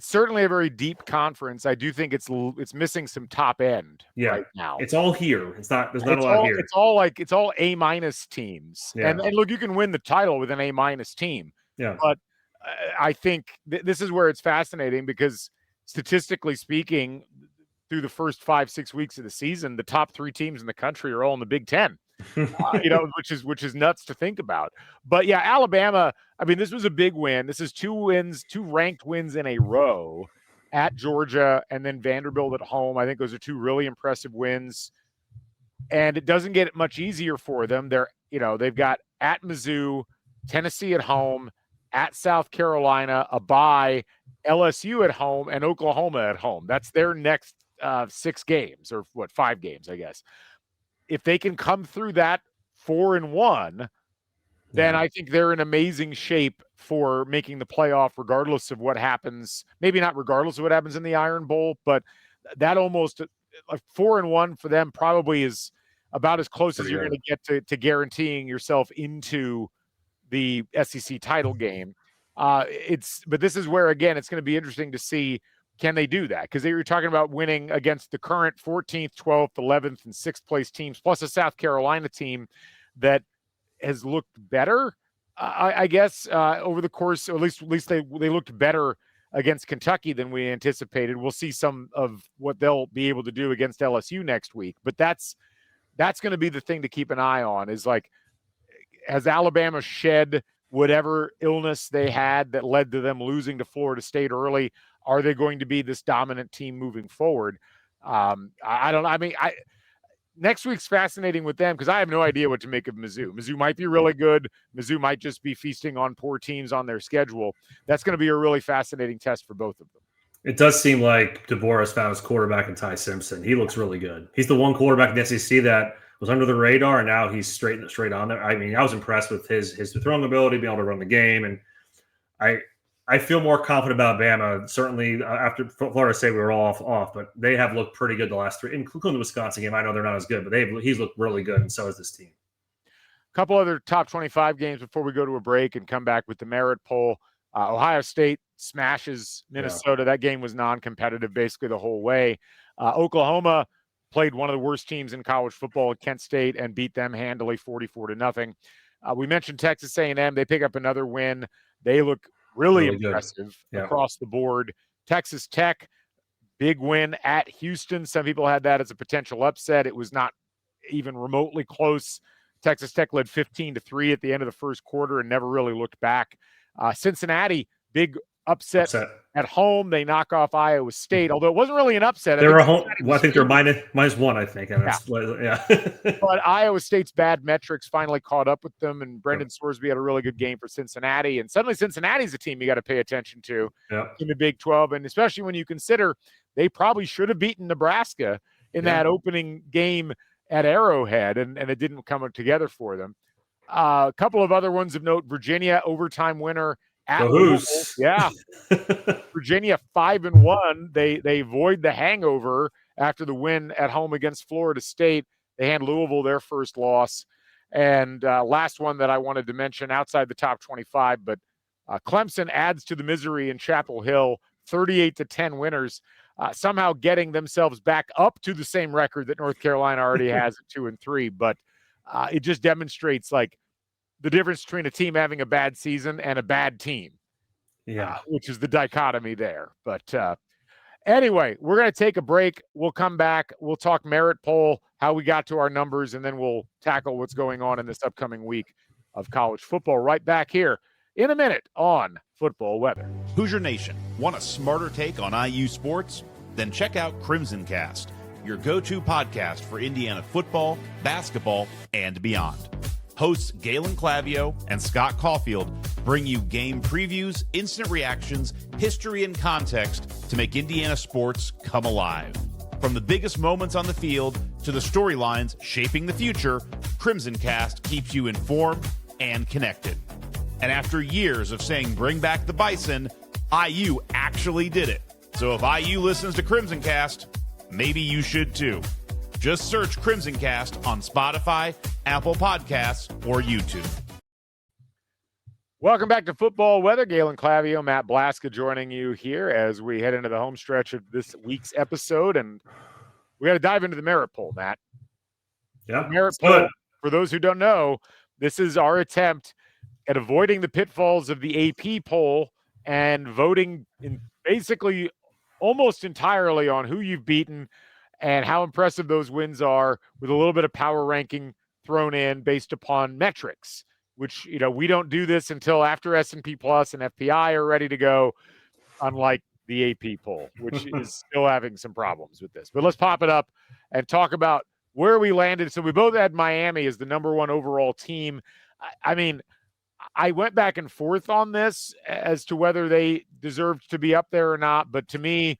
certainly a very deep conference. I do think it's missing some top end right now. It's all here. There's not a lot here. It's all A- teams. Yeah. And look, you can win the title with an A- team. Yeah. But I think this is where it's fascinating because statistically speaking, through the first 5-6 weeks of the season, the top 3 teams in the country are all in the Big Ten. Which is nuts to think about. But yeah, Alabama, I mean, this was a big win. This is 2 ranked wins in a row at Georgia and then Vanderbilt at home. I think those are 2 really impressive wins. And it doesn't get much easier for them. They've got at Mizzou, Tennessee at home, at South Carolina, a bye, LSU at home, and Oklahoma at home. That's their next 6 games or 5 games, I guess. If they can come through that 4-1, then I think they're in amazing shape for making the playoff, regardless of what happens. Maybe not regardless of what happens in the Iron Bowl, but that almost 4-1 for them probably is about as close as you're going to get to guaranteeing yourself into the SEC title game. But this is where, again, it's going to be interesting to see. Can they do that? Because they were talking about winning against the current 14th, 12th, 11th, and 6th place teams, plus a South Carolina team that has looked better, I guess, over the course. Or at least they looked better against Kentucky than we anticipated. We'll see some of what they'll be able to do against LSU next week. But that's going to be the thing to keep an eye on. Is like, has Alabama shed whatever illness they had that led to them losing to Florida State early? Are they going to be this dominant team moving forward? I don't know. I mean, next week's fascinating with them because I have no idea what to make of Mizzou. Mizzou might be really good. Mizzou might just be feasting on poor teams on their schedule. That's going to be a really fascinating test for both of them. It does seem like DeBoer has found his quarterback in Ty Simpson. He looks really good. He's the one quarterback in the SEC that was under the radar, and now he's straight on there. I mean, I was impressed with his throwing ability, being able to run the game, and I feel more confident about Bama. Certainly, after Florida State, we were all off, but they have looked pretty good the last three, including the Wisconsin game. I know they're not as good, but he's looked really good, and so has this team. A couple other top 25 games before we go to a break and come back with the merit poll. Ohio State smashes Minnesota. Yeah. That game was non-competitive basically the whole way. Oklahoma played one of the worst teams in college football at Kent State and beat them handily 44-0. We mentioned Texas A&M. They pick up another win. They look really impressive across the board. Texas Tech, big win at Houston. Some people had that as a potential upset. It was not even remotely close. Texas Tech led 15-3 at the end of the first quarter and never really looked back. Cincinnati, big upset at home. They knock off Iowa State, although it wasn't really an upset. They were home. Well, I think they're -1, I think. But Iowa State's bad metrics finally caught up with them, and Brendan Sorsby had a really good game for Cincinnati. And suddenly Cincinnati's a team you got to pay attention to in the Big 12, and especially when you consider they probably should have beaten Nebraska in that opening game at Arrowhead, and it didn't come together for them. A couple of other ones of note: Virginia overtime winner at Louisville. Yeah, Virginia 5-1. They avoid the hangover after the win at home against Florida State. They hand Louisville their first loss. And last one that I wanted to mention outside the top 25, but Clemson adds to the misery in Chapel Hill, 38-10 winners, somehow getting themselves back up to the same record that North Carolina already has at 2-3. But it just demonstrates like the difference between a team having a bad season and a bad team, which is the dichotomy there. But anyway, we're going to take a break. We'll come back. We'll talk merit poll, how we got to our numbers, and then we'll tackle what's going on in this upcoming week of college football right back here in a minute on Football Weather. Hoosier Nation, want a smarter take on IU sports? Then check out Crimson Cast, your go-to podcast for Indiana football, basketball, and beyond. Hosts Galen Clavio and Scott Caulfield bring you game previews, instant reactions, history, and context to make Indiana sports come alive. From the biggest moments on the field to the storylines shaping the future, Crimson Cast keeps you informed and connected. And after years of saying bring back the Bison, IU actually did it. So if IU listens to Crimson Cast, maybe you should too. Just search Crimson Cast on Spotify, Apple Podcasts, or YouTube. Welcome back to Football Weather. Galen Clavio, Matt Blaszka joining you here as we head into the home stretch of this week's episode. And we got to dive into the merit poll, Matt. Yeah. Merit poll, for those who don't know, this is our attempt at avoiding the pitfalls of the AP poll and voting in basically almost entirely on who you've beaten and how impressive those wins are, with a little bit of power ranking thrown in based upon metrics, which, we don't do this until after S&P Plus and FPI are ready to go, unlike the AP poll, which is still having some problems with this. But let's pop it up and talk about where we landed. So we both had Miami as the number one overall team. I mean, I went back and forth on this as to whether they deserved to be up there or not. But to me,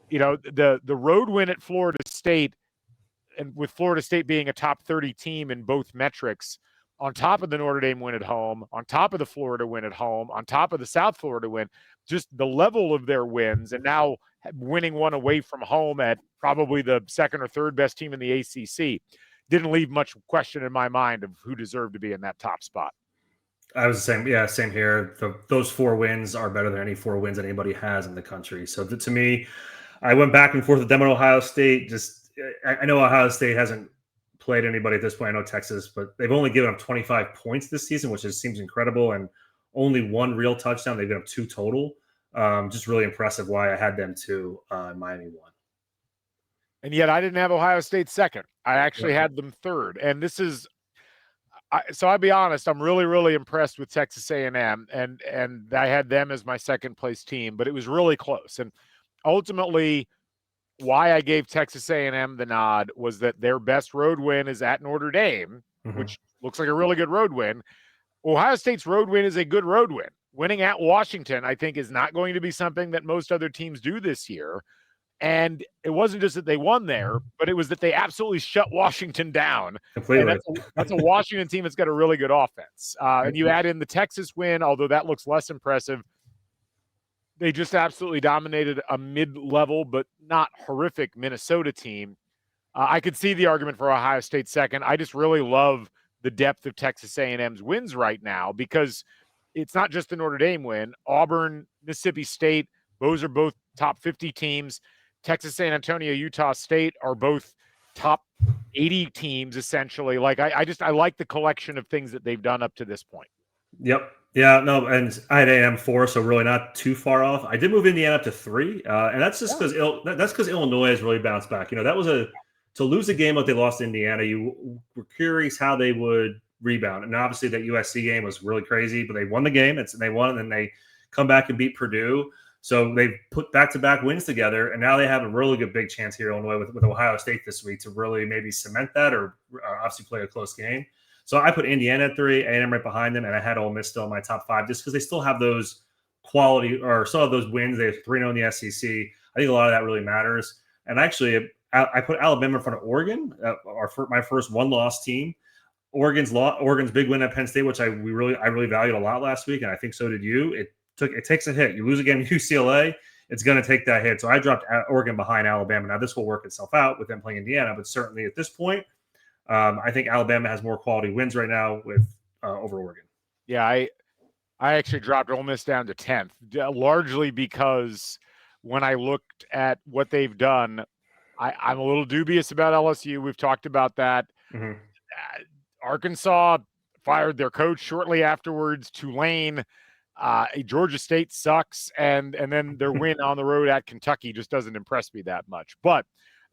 the road win at Florida State, and with Florida State being a top 30 team in both metrics, on top of the Notre Dame win at home, on top of the Florida win at home, on top of the South Florida win, just the level of their wins, and now winning one away from home at probably the second or third best team in the ACC, didn't leave much question in my mind of who deserved to be in that top spot. I was the same. Yeah, same here. Those 4 wins are better than any 4 wins anybody has in the country. So to me, I went back and forth with them and Ohio State. I know Ohio State hasn't played anybody at this point. I know Texas, but they've only given up 25 points this season, which seems incredible, and only 1 real touchdown. They've given up 2 total. Just really impressive why I had them to Miami 1. And yet I didn't have Ohio State second. I actually had them third. And this is so I'll be honest, I'm really, really impressed with Texas A&M, and I had them as my second place team, but it was really close. And ultimately, why I gave Texas A&M the nod was that their best road win is at Notre Dame, which looks like a really good road win. Ohio State's road win is a good road win. Winning at Washington, I think, is not going to be something that most other teams do this year. And it wasn't just that they won there, but it was that they absolutely shut Washington down. Completely. And that's a Washington team that's got a really good offense. And you add in the Texas win, although that looks less impressive. They just absolutely dominated a mid-level but not horrific Minnesota team. I could see the argument for Ohio State second. I just really love the depth of Texas A&M's wins right now because it's not just the Notre Dame win. Auburn, Mississippi State, those are both top 50 teams. Texas San Antonio, Utah State are both top 80 teams, essentially. Like, I like the collection of things that they've done up to this point. Yep. Yeah, no, and I had A&M 4, so really not too far off. I did move Indiana up to 3, and that's just because Illinois has really bounced back. That was to lose a game like they lost to Indiana. You were curious how they would rebound, and obviously that USC game was really crazy, but they won the game. They won, and then they come back and beat Purdue. So they put back-to-back wins together, and now they have a really good big chance here, Illinois, with Ohio State this week to really maybe cement that or obviously play a close game. So I put Indiana at 3, A&M right behind them, and I had Ole Miss still in my top 5 just because they still have those quality or still have those wins. They have 3-0 in the SEC. I think a lot of that really matters. And actually, I put Alabama in front of Oregon, my first one-loss team. Oregon's big win at Penn State, which I really valued a lot last week, and I think so did you. It takes a hit. You lose again to UCLA, it's going to take that hit. So I dropped Oregon behind Alabama. Now this will work itself out with them playing Indiana, but certainly at this point, I think Alabama has more quality wins right now with over Oregon. Yeah, I actually dropped Ole Miss down to 10th, largely because when I looked at what they've done, I'm a little dubious about LSU. We've talked about that. Arkansas fired their coach shortly afterwards. Tulane, Georgia State sucks, and then their win on the road at Kentucky just doesn't impress me that much. But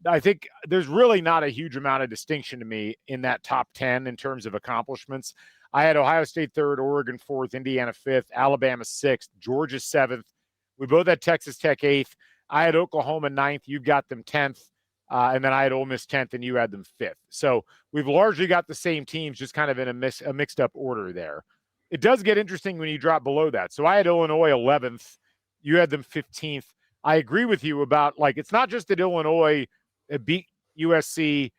I think there's really not a huge amount of distinction to me in that top 10 in terms of accomplishments. I had Ohio State 3rd, Oregon 4th, Indiana 5th, Alabama 6th, Georgia 7th. We both had Texas Tech 8th. I had Oklahoma 9th. You've got them 10th. And then I had Ole Miss 10th, and you had them 5th. So we've largely got the same teams, just kind of in a mixed-up order there. It does get interesting when you drop below that. So I had Illinois 11th. You had them 15th. I agree with you about, it's not just that Illinois beat USC,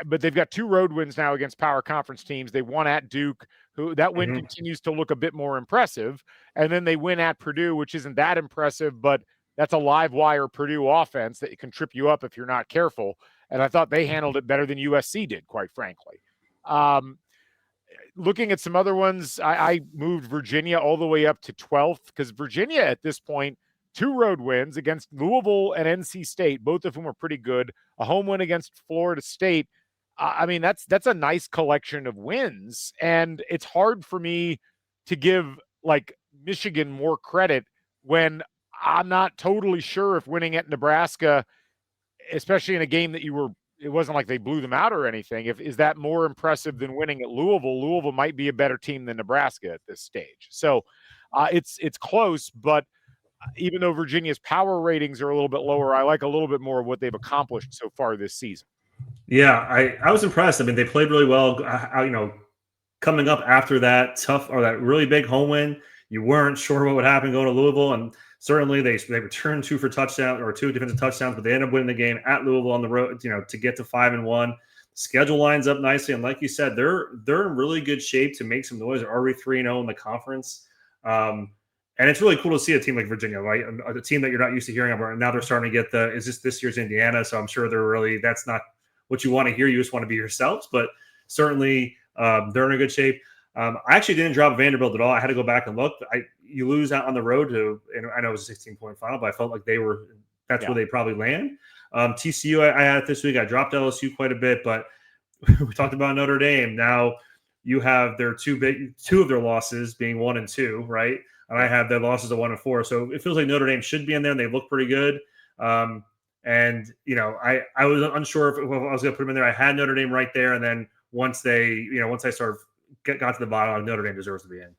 but they've got 2 road wins now against power conference teams. They won at Duke, that win continues to look a bit more impressive. And then they win at Purdue, which isn't that impressive, but that's a live wire Purdue offense that can trip you up if you're not careful. And I thought they handled it better than USC did, quite frankly. Looking at some other ones, I moved Virginia all the way up to 12th because Virginia at this point, 2 road wins against Louisville and NC State, both of whom are pretty good. A home win against Florida State. I mean, that's a nice collection of wins. And it's hard for me to give Michigan more credit when I'm not totally sure if winning at Nebraska, especially in a game that it wasn't like they blew them out or anything. Is that more impressive than winning at Louisville? Louisville might be a better team than Nebraska at this stage. So it's close, but even though Virginia's power ratings are a little bit lower, I like a little bit more of what they've accomplished so far this season. Yeah, I was impressed. I mean, they played really well. Coming up after that that really big home win, you weren't sure what would happen going to Louisville, and certainly they returned 2 defensive touchdowns, but they ended up winning the game at Louisville on the road, to get to 5-1. Schedule lines up nicely, and like you said, they're in really good shape to make some noise. They're already 3-0 in the conference. And it's really cool to see a team like Virginia, right? A team that you're not used to hearing about. And now they're starting to get this year's Indiana. So I'm sure that's not what you want to hear. You just want to be yourselves. But certainly they're in a good shape. I actually didn't drop Vanderbilt at all. I had to go back and look. You lose out on the road and I know it was a 16-point final, but I felt like that's where they probably land. TCU I had it this week. I dropped LSU quite a bit, but we talked about Notre Dame. Now you have their 2 of their losses being 1 and 2, right? And I have their losses of 1 and 4. So it feels like Notre Dame should be in there, and they look pretty good. I was unsure if I was going to put them in there. I had Notre Dame right there, and then once I sort of got to the bottom, Notre Dame deserves to be in.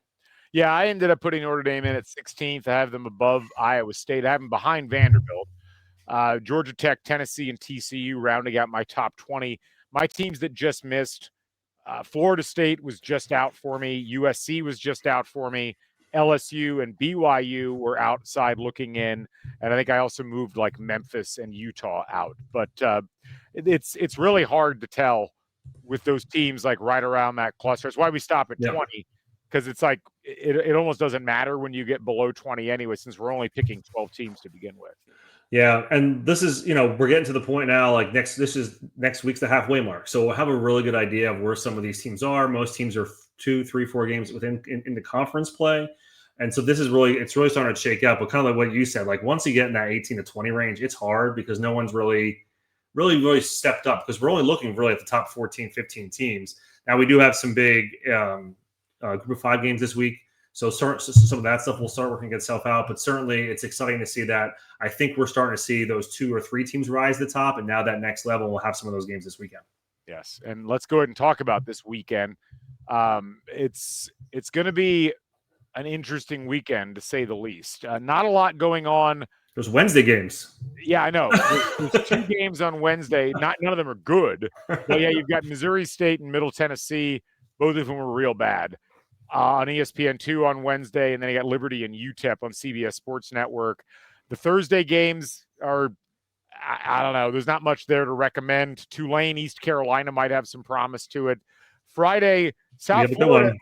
Yeah, I ended up putting Notre Dame in at 16th. I have them above Iowa State. I have them behind Vanderbilt. Georgia Tech, Tennessee, and TCU rounding out my top 20. My teams that just missed, Florida State was just out for me. USC was just out for me. LSU and BYU were outside looking in. And I think I also moved like Memphis and Utah out. But it's really hard to tell with those teams like right around that cluster. That's why we stop at 20, because it's like it almost doesn't matter when you get below 20 anyway, since we're only picking 12 teams to begin with. Yeah, and this is, we're getting to the point now, like next week's the halfway mark. So we'll have a really good idea of where some of these teams are. Most teams are 2, 3, 4 games within in the conference play. And so it's really starting to shake out. But kind of like what you said, like once you get in that 18 to 20 range, it's hard because no one's really stepped up, because we're only looking really at the top 14, 15 teams. Now we do have some big group of 5 games this week. So some of that stuff will start working itself out, but certainly it's exciting to see that. I think we're starting to see those 2 or 3 teams rise to the top, and now that next level, we'll have some of those games this weekend. Yes, and let's go ahead and talk about this weekend. It's going to be an interesting weekend, to say the least. Not a lot going on. There's Wednesday games. Yeah, I know. There's 2 games on Wednesday. None of them are good. But yeah, you've got Missouri State and Middle Tennessee. Both of them were real bad. On ESPN2 on Wednesday, and then you got Liberty and UTEP on CBS Sports Network. The Thursday games are, I don't know, there's not much there to recommend. Tulane, East Carolina might have some promise to it. Friday, South Florida,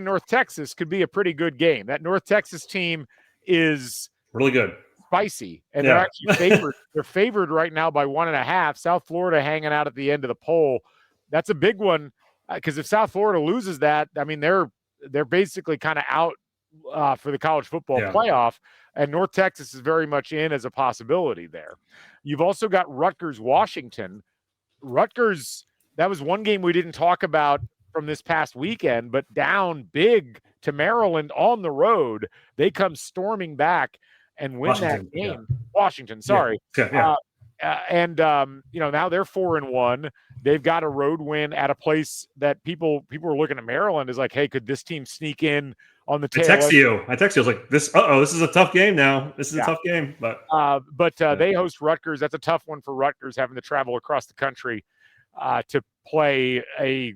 North Texas could be a pretty good game. That North Texas team is really good, spicy, and they're actually favored. They're favored right now by 1.5. South Florida hanging out at the end of the poll. That's a big one. Because if South Florida loses that, I mean, they're basically kind of out for the college football playoff, and North Texas is very much in as a possibility there. You've also got Rutgers, Washington. Rutgers, that was one game we didn't talk about from this past weekend, but down big to Maryland on the road. They come storming back and win that game. Yeah. Washington, sorry. Yeah. Now they're 4-1. They've got a road win at a place that people are looking at Maryland is like, hey, could this team sneak in on the tail? I text you. I was like, this is a tough game now. This is a tough game. But they host Rutgers. That's a tough one for Rutgers, having to travel across the country to play a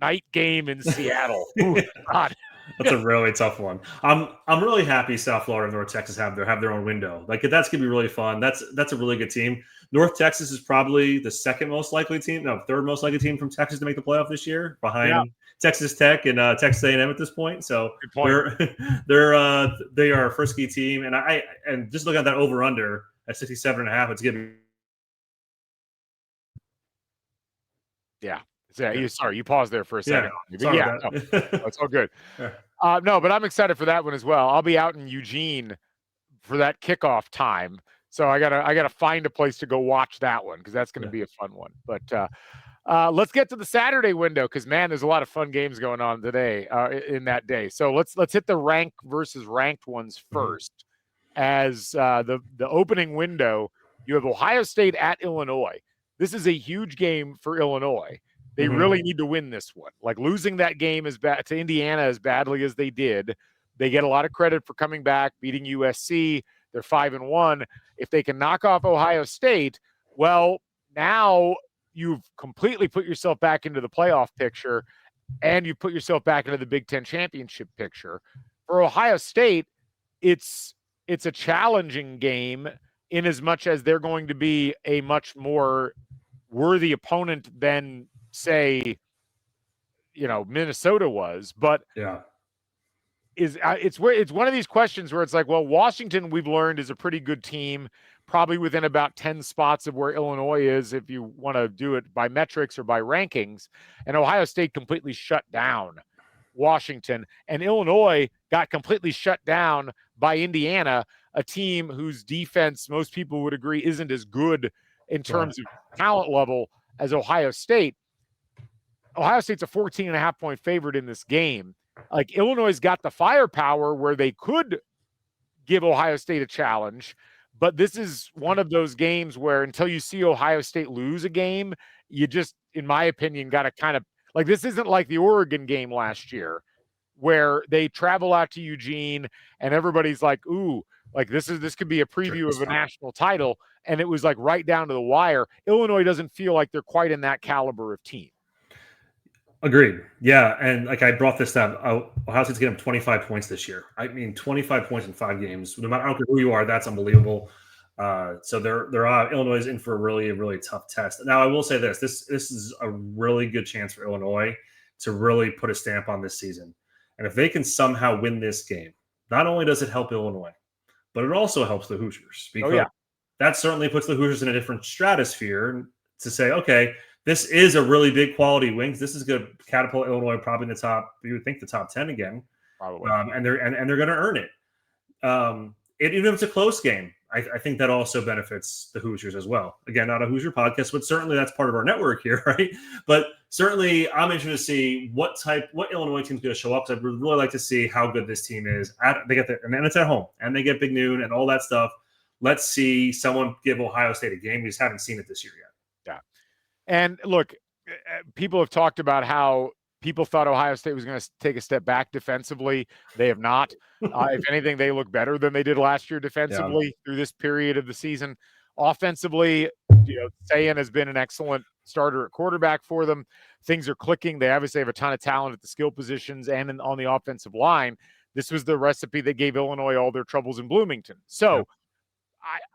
night game in Seattle. Ooh, God. That's a really tough one. I'm really happy South Florida and North Texas have their own window. Like, that's gonna be really fun. That's a really good team. North Texas is probably the third most likely team from Texas to make the playoff this year, behind Texas Tech and Texas A&M at this point. So they are a frisky team, and just looking at that over under at 67.5, it's gonna be. Yeah. Sorry, you paused there for a second. It's all good. Yeah. No, but I'm excited for that one as well. I'll be out in Eugene for that kickoff time, so I gotta find a place to go watch that one, because that's going to be a fun one. But let's get to the Saturday window, because man, there's a lot of fun games going on today in that day. So let's hit the ranked versus ranked ones first. As the opening window, you have Ohio State at Illinois. This is a huge game for Illinois. They really need to win this one. Like, losing that game to Indiana as badly as they did. They get a lot of credit for coming back, beating USC. They're 5-1. If they can knock off Ohio State, well, now you've completely put yourself back into the playoff picture, and you put yourself back into the Big Ten championship picture. For Ohio State, it's a challenging game in as much as they're going to be a much more worthy opponent than, say, Minnesota was. But it's one of these questions where it's like, well, Washington, we've learned, is a pretty good team, probably within about 10 spots of where Illinois is, if you want to do it by metrics or by rankings. And Ohio State completely shut down Washington, and Illinois got completely shut down by Indiana, a team whose defense most people would agree isn't as good in terms of talent level as Ohio State. Ohio State's a 14.5-point favorite in this game. Like, Illinois got the firepower where they could give Ohio State a challenge, but this is one of those games where until you see Ohio State lose a game, you just, in my opinion, got to kind of, like, this isn't like the Oregon game last year where they travel out to Eugene and everybody's like, ooh, Like this could be a preview of a national title, and it was like right down to the wire. Illinois doesn't feel like they're quite in that caliber of team. Agreed. Yeah, and like I brought this up, Ohio State's getting 25 points this year. I mean, 25 points in 5 games. No matter, I don't care who you are, that's unbelievable. So Illinois is in for a really tough test. Now, I will say this is a really good chance for Illinois to really put a stamp on this season. And if they can somehow win this game, not only does it help Illinois, but it also helps the Hoosiers, because that certainly puts the Hoosiers in a different stratosphere to say, okay, this is a really big quality win. This is going to catapult Illinois probably in the top, you would think the top 10 again. Probably. And they're going to earn it. Even if it's a close game, I think that also benefits the Hoosiers as well. Again, not a Hoosier podcast, but certainly that's part of our network here, right? But certainly I'm interested to see what Illinois team's going to show up. So I'd really like to see how good this team is. And then it's at home, and they get Big Noon and all that stuff. Let's see someone give Ohio State a game. We just haven't seen it this year yet. Yeah. And look, people have talked about how people thought Ohio State was going to take a step back defensively. They have not. If anything, they look better than they did last year defensively through this period of the season. Offensively, Sayan has been an excellent starter at quarterback for them. Things are clicking. They obviously have a ton of talent at the skill positions and on the offensive line. This was the recipe that gave Illinois all their troubles in Bloomington. So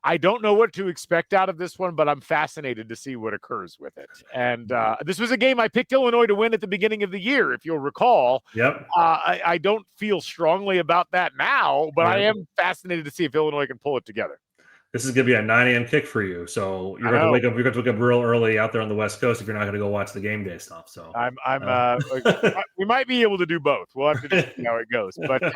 I don't know what to expect out of this one, but I'm fascinated to see what occurs with it. And this was a game I picked Illinois to win at the beginning of the year, if you'll recall. Yep. I don't feel strongly about that now, but I am fascinated to see if Illinois can pull it together. This is going to be a 9 a.m. kick for you, so you're going to wake up. You're going to wake up real early out there on the West Coast if you're not going to go watch the game day stuff. So we might be able to do both. We'll have to see how it goes. But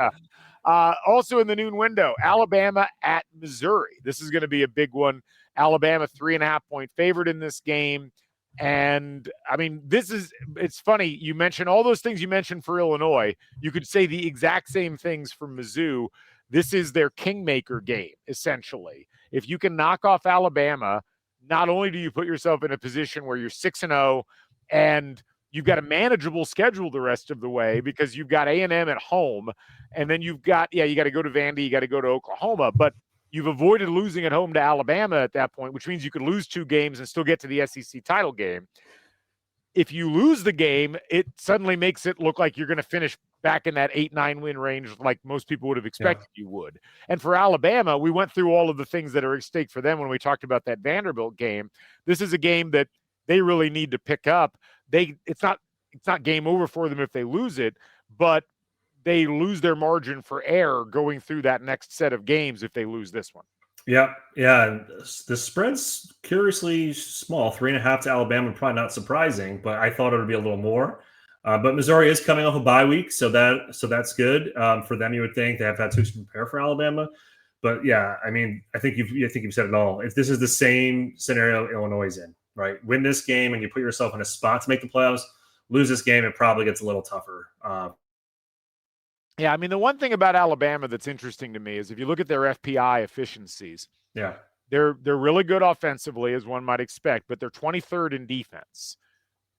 also in the noon window, Alabama at Missouri. This is going to be a big one. Alabama 3.5-point favorite in this game. And I mean, it's funny. You mentioned all those things you mentioned for Illinois. You could say the exact same things for Mizzou. This is their kingmaker game, essentially. If you can knock off Alabama, not only do you put yourself in a position where you're 6-0 and you've got a manageable schedule the rest of the way because you've got A&M at home, and then you got to go to Vandy, you got to go to Oklahoma, but you've avoided losing at home to Alabama at that point, which means you could lose 2 games and still get to the SEC title game. If you lose the game, it suddenly makes it look like you're going to finish back in that 8-9 win range like most people would have expected you would. And for Alabama, we went through all of the things that are at stake for them when we talked about that Vanderbilt game. This is a game that they really need to pick up. It's not game over for them if they lose it, but they lose their margin for error going through that next set of games if they lose this one. Yeah. The spread's curiously small, 3.5 to Alabama. Probably not surprising, but I thought it would be a little more. But Missouri is coming off a bye week, so that's good for them. You would think they have had to prepare for Alabama, but yeah, I mean, I think you've said it all. If this is the same scenario Illinois is in, right? Win this game and you put yourself in a spot to make the playoffs. Lose this game, it probably gets a little tougher. Yeah, I mean, the one thing about Alabama that's interesting to me is if you look at their FPI efficiencies, they're really good offensively, as one might expect, but they're 23rd in defense.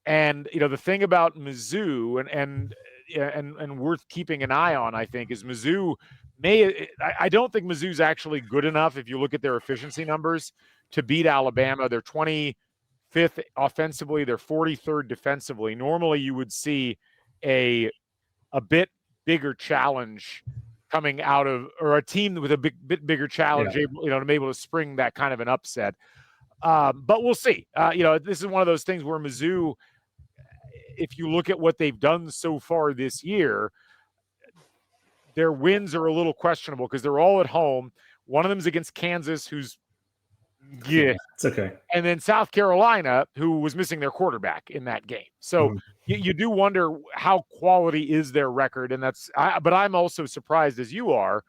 And the thing about Mizzou and worth keeping an eye on, I think, is Mizzou I don't think Mizzou's actually good enough if you look at their efficiency numbers to beat Alabama. They're 25th offensively, they're 43rd defensively. Normally, you would see a bit bigger challenge coming out of, or a team with a bit bigger challenge, to be able to spring that kind of an upset. But we'll see. This is one of those things where Mizzou, if you look at what they've done so far this year, their wins are a little questionable because they're all at home. One of them is against Kansas, who's it's okay. And then South Carolina, who was missing their quarterback in that game. So you do wonder how quality is their record. And but I'm also surprised, as you are,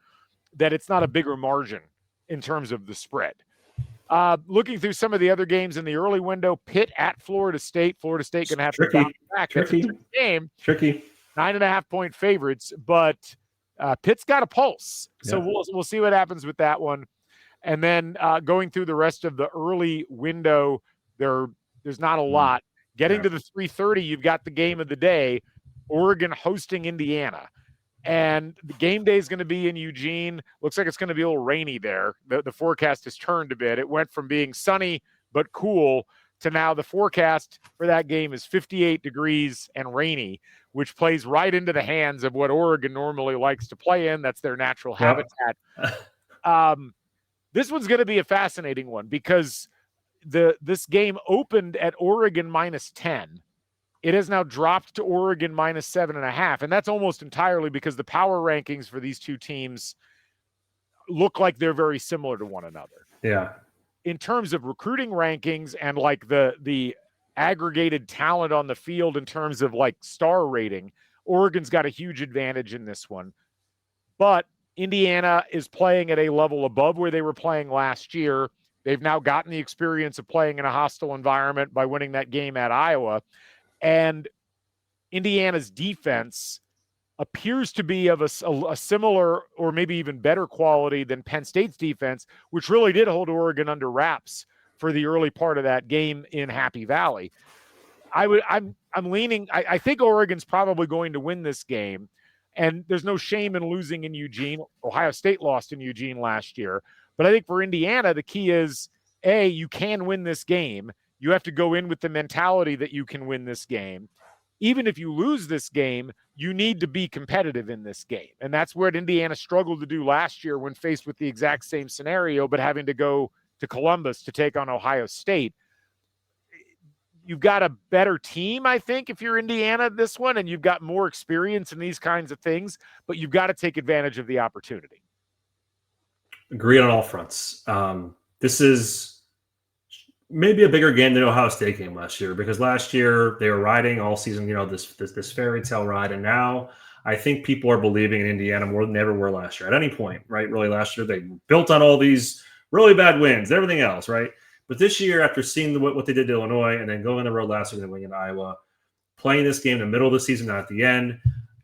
that it's not a bigger margin in terms of the spread. Looking through some of the other games in the early window, Pitt at Florida State. Florida State going to have to bounce back. That's a tricky game. 9.5-point favorites, but Pitt's got a pulse. So we'll see what happens with that one. And then going through the rest of the early window, there's not a lot. Getting to the 3:30, you've got the game of the day, Oregon hosting Indiana. And the game day is going to be in Eugene. Looks like it's going to be a little rainy there. The forecast has turned a bit. It went from being sunny but cool to now the forecast for that game is 58 degrees and rainy, which plays right into the hands of what Oregon normally likes to play in. That's their natural habitat. This one's going to be a fascinating one because this game opened at Oregon -10. It has now dropped to Oregon -7.5, and that's almost entirely because the power rankings for these two teams look like they're very similar to one another. Yeah. In terms of recruiting rankings and like the aggregated talent on the field in terms of like star rating, Oregon's got a huge advantage in this one. But Indiana is playing at a level above where they were playing last year. They've now gotten the experience of playing in a hostile environment by winning that game at Iowa. And Indiana's defense appears to be of a similar or maybe even better quality than Penn State's defense, which really did hold Oregon under wraps for the early part of that game in Happy Valley. I'm leaning. I think Oregon's probably going to win this game, and there's no shame in losing in Eugene. Ohio State lost in Eugene last year, but I think for Indiana, the key is you can win this game. You have to go in with the mentality that you can win this game. Even if you lose this game, you need to be competitive in this game. And that's what Indiana struggled to do last year when faced with the exact same scenario, but having to go to Columbus to take on Ohio State. You've got a better team, I think, if you're Indiana this one, and you've got more experience in these kinds of things, but you've got to take advantage of the opportunity. Agree on all fronts. This is maybe a bigger game than Ohio State game last year, because last year they were riding all season, this fairy tale ride. And now I think people are believing in Indiana more than they ever were last year at any point, right? Really last year, they built on all these really bad wins, everything else, right? But this year, after seeing what they did to Illinois and then going on the road last year and winning in Iowa, playing this game in the middle of the season, not at the end,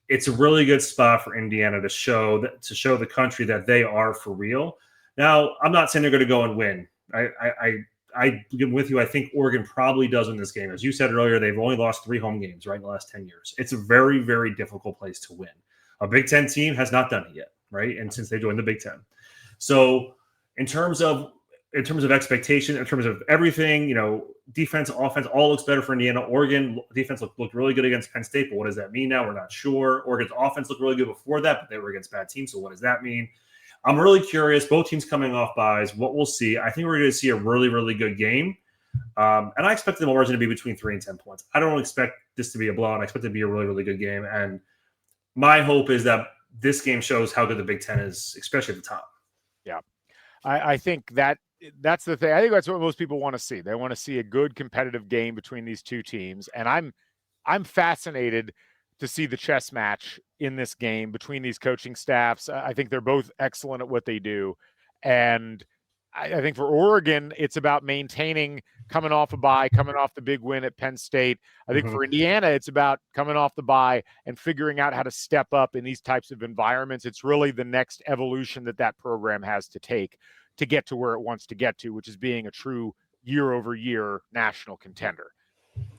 it's a really good spot for Indiana to show the country that they are for real. Now, I'm not saying they're going to go and win. I'm with you. I think Oregon probably does win this game. As you said earlier, they've only lost 3 home games, right, in the last 10 years. It's a very, very difficult place to win. A Big Ten team has not done it yet, right? And since they joined the Big Ten. So in terms of expectation, in terms of everything, defense, offense, all looks better for Indiana. Oregon defense looked really good against Penn State, but what does that mean now? We're not sure. Oregon's offense looked really good before that, but they were against bad teams, so what does that mean? I'm really curious. Both teams coming off byes. What we'll see. I think we're going to see a really, really good game. And I expect the margin to be between 3 and 10 points. I don't expect this to be a blowout. I expect it to be a really, really good game. And my hope is that this game shows how good the Big Ten is, especially at the top. Yeah. I think that's the thing. I think that's what most people want to see. They want to see a good competitive game between these two teams. And I'm fascinated to see the chess match in this game between these coaching staffs. I think they're both excellent at what they do. And I think for Oregon, it's about maintaining, coming off a bye, coming off the big win at Penn State. I think for Indiana, it's about coming off the bye and figuring out how to step up in these types of environments. It's really the next evolution that program has to take to get to where it wants to get to, which is being a true year-over-year national contender.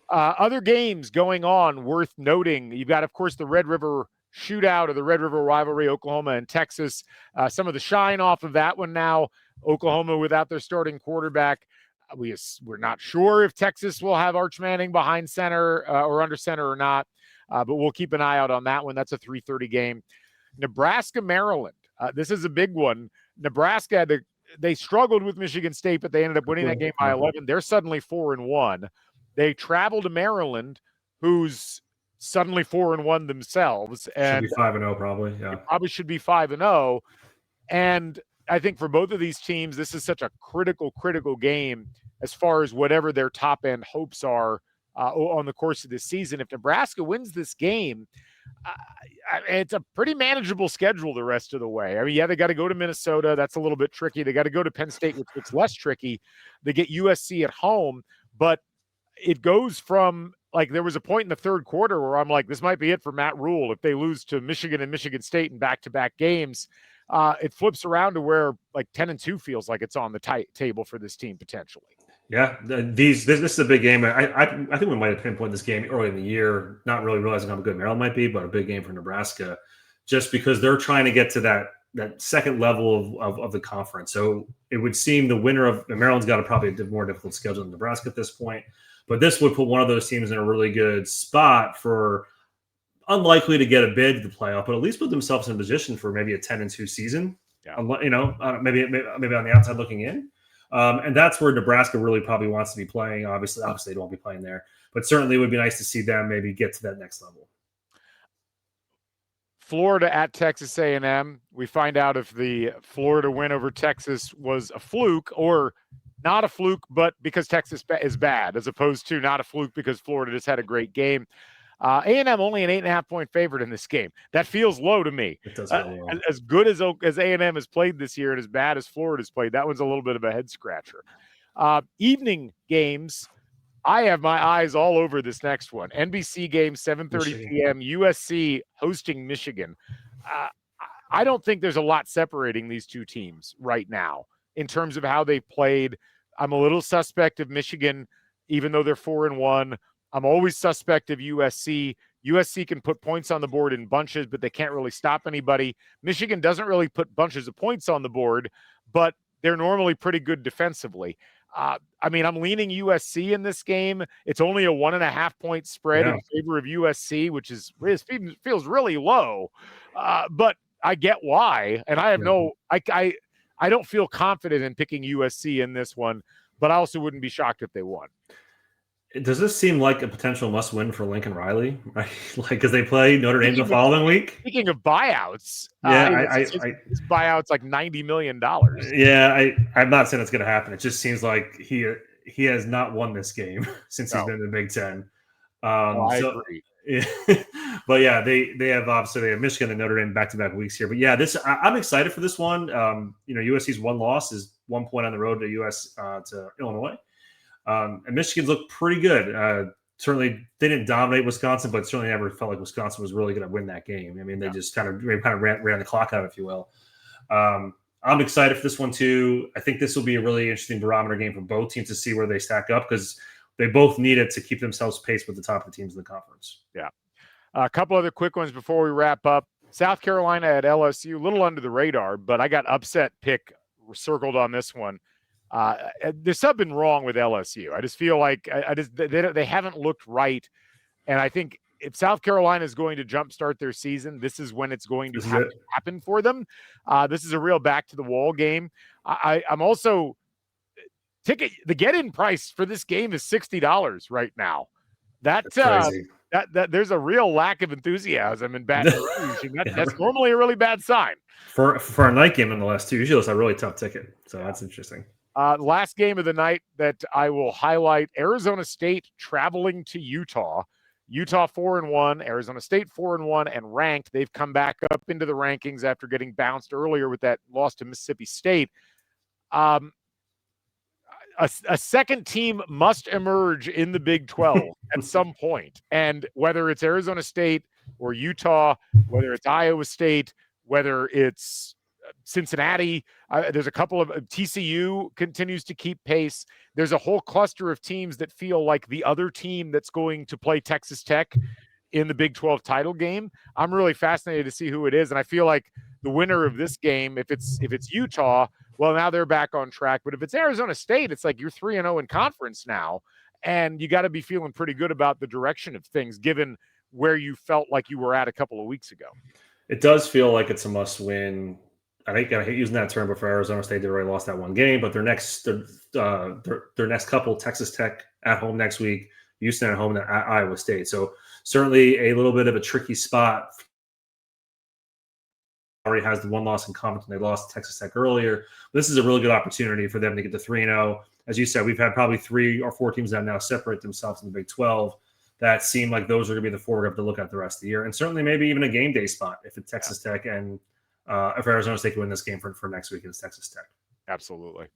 Other games going on worth noting. You've got, of course, the Red River Shootout or the Red River Rivalry, Oklahoma and Texas. Some of the shine off of that one now. Oklahoma without their starting quarterback. We're not sure if Texas will have Arch Manning behind center or under center or not, but we'll keep an eye out on that one. That's a 3:30 game. Nebraska, Maryland. This is a big one. Nebraska they struggled with Michigan State, but they ended up winning that game by 11. They're suddenly 4-1. They travel to Maryland, who's suddenly 4-1 themselves, and should be 5-0 probably. Yeah, probably should be 5-0. And I think for both of these teams, this is such a critical game as far as whatever their top end hopes are on the course of this season. If Nebraska wins this game, it's a pretty manageable schedule the rest of the way. I mean, yeah, they got to go to Minnesota. That's a little bit tricky. They got to go to Penn State, which is less tricky. They get USC at home, but it goes from, like, there was a point in the third quarter where I'm like, this might be it for Matt Rule. If they lose to Michigan and Michigan State in back-to-back games, it flips around to where like 10-2 feels like it's on the table for this team potentially. Yeah, this is a big game. I think we might have pinpointed this game early in the year, not really realizing how good Maryland might be, but a big game for Nebraska just because they're trying to get to that second level of the conference. So it would seem the winner of Maryland's got probably a more difficult schedule than Nebraska at this point. But this would put one of those teams in a really good spot for unlikely to get a bid to the playoff, but at least put themselves in a position for maybe a 10-2 season. Yeah. Maybe on the outside looking in. And that's where Nebraska really probably wants to be playing. Obviously they won't be playing there, but certainly it would be nice to see them maybe get to that next level. Florida at Texas A&M. We find out if the Florida win over Texas was a fluke or not a fluke, but because Texas is bad, as opposed to not a fluke because Florida just had a great game. A&M only an 8.5-point favorite in this game. That feels low to me. It does feel low. As good as A&M has played this year and as bad as Florida's played, that one's a little bit of a head scratcher. Evening games, I have my eyes all over this next one. NBC game, 7:30 p.m., USC hosting Michigan. I don't think there's a lot separating these two teams right now in terms of how they played. I'm a little suspect of Michigan, even though they're 4-1. I'm always suspect of USC. USC can put points on the board in bunches, but they can't really stop anybody. Michigan doesn't really put bunches of points on the board, but they're normally pretty good defensively. I'm leaning USC in this game. It's only a 1.5-point spread in favor of USC, which feels really low. But I get why, and I have I don't feel confident in picking USC in this one, but I also wouldn't be shocked if they won. Does this seem like a potential must-win for Lincoln Riley? Right? because they play Notre Dame the following week. Speaking of buyouts, his buyout's like $90 million. Yeah, I'm not saying it's going to happen. It just seems like he has not won this game since he's been in the Big Ten. I agree. Yeah. But yeah, they have Michigan and Notre Dame back-to-back weeks here. But yeah, I'm excited for this one. USC's one loss is 1 point on the road to Illinois. And Michigan's looked pretty good. Certainly, they didn't dominate Wisconsin, but certainly never felt like Wisconsin was really going to win that game. I mean, they just kind of ran the clock out, if you will. I'm excited for this one too. I think this will be a really interesting barometer game for both teams to see where they stack up because they both need it to keep themselves paced with the top of the teams in the conference. Yeah. A couple other quick ones before we wrap up. South Carolina at LSU, a little under the radar, but I got upset pick circled on this one. There's something wrong with LSU. I just feel like they haven't looked right. And I think if South Carolina is going to jumpstart their season, this is when it's going to happen for them. This is a real back to the wall game. I'm also the get-in price for this game is $60 right now. That's crazy. That there's a real lack of enthusiasm in Baton Rouge, and that's normally a really bad sign. For a night game in the last two, usually it's a really tough ticket. So that's interesting. Last game of the night that I will highlight, Arizona State traveling to Utah. Utah 4-1, Arizona State 4-1, and ranked. They've come back up into the rankings after getting bounced earlier with that loss to Mississippi State. A second team must emerge in the Big 12 at some point. And whether it's Arizona State or Utah, whether it's Iowa State, whether it's Cincinnati, there's a couple of TCU continues to keep pace. There's a whole cluster of teams that feel like the other team that's going to play Texas Tech in the Big 12 title game. I'm really fascinated to see who it is. And I feel like the winner of this game, if it's Utah, well, now they're back on track. But if it's Arizona State, it's like you're 3-0 in conference now. And you got to be feeling pretty good about the direction of things, given where you felt like you were at a couple of weeks ago. It does feel like it's a must win. I hate using that term, but for Arizona State, they already lost that one game. But their next couple, Texas Tech at home next week, Houston at home, at Iowa State. So certainly a little bit of a tricky spot. Already has the one loss in conference, and they lost to Texas Tech earlier. This is a really good opportunity for them to get to 3-0. As you said, we've had probably 3 or 4 teams that now separate themselves in the Big 12 that seem like those are going to be the 4 we have to look at the rest of the year, and certainly maybe even a game day spot if it's Texas Tech and if Arizona State can win this game for next week against Texas Tech. Absolutely.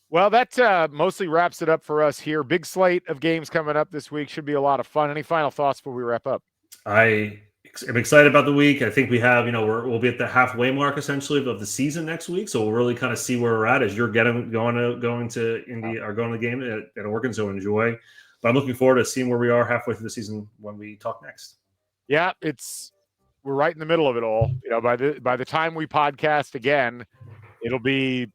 Well, that mostly wraps it up for us here. Big slate of games coming up this week. Should be a lot of fun. Any final thoughts before we wrap up? I am excited about the week. I think we have, we'll be at the halfway mark essentially of the season next week. So we'll really kind of see where we're at as you're going to Indy or going to the game at Oregon. So enjoy. But I'm looking forward to seeing where we are halfway through the season when we talk next. Yeah, we're right in the middle of it all. By the time we podcast again, it'll be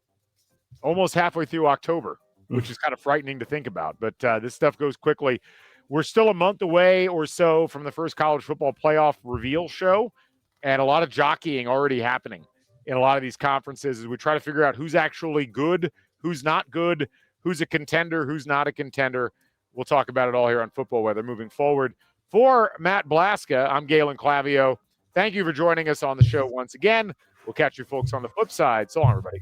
almost halfway through October, which is kind of frightening to think about. But this stuff goes quickly. We're still a month away or so from the first college football playoff reveal show, and a lot of jockeying already happening in a lot of these conferences as we try to figure out who's actually good, who's not good, who's a contender, who's not a contender. We'll talk about it all here on Football Weather moving forward. For Matt Blaszka, I'm Galen Clavio. Thank you for joining us on the show once again. We'll catch you folks on the flip side. So long, everybody.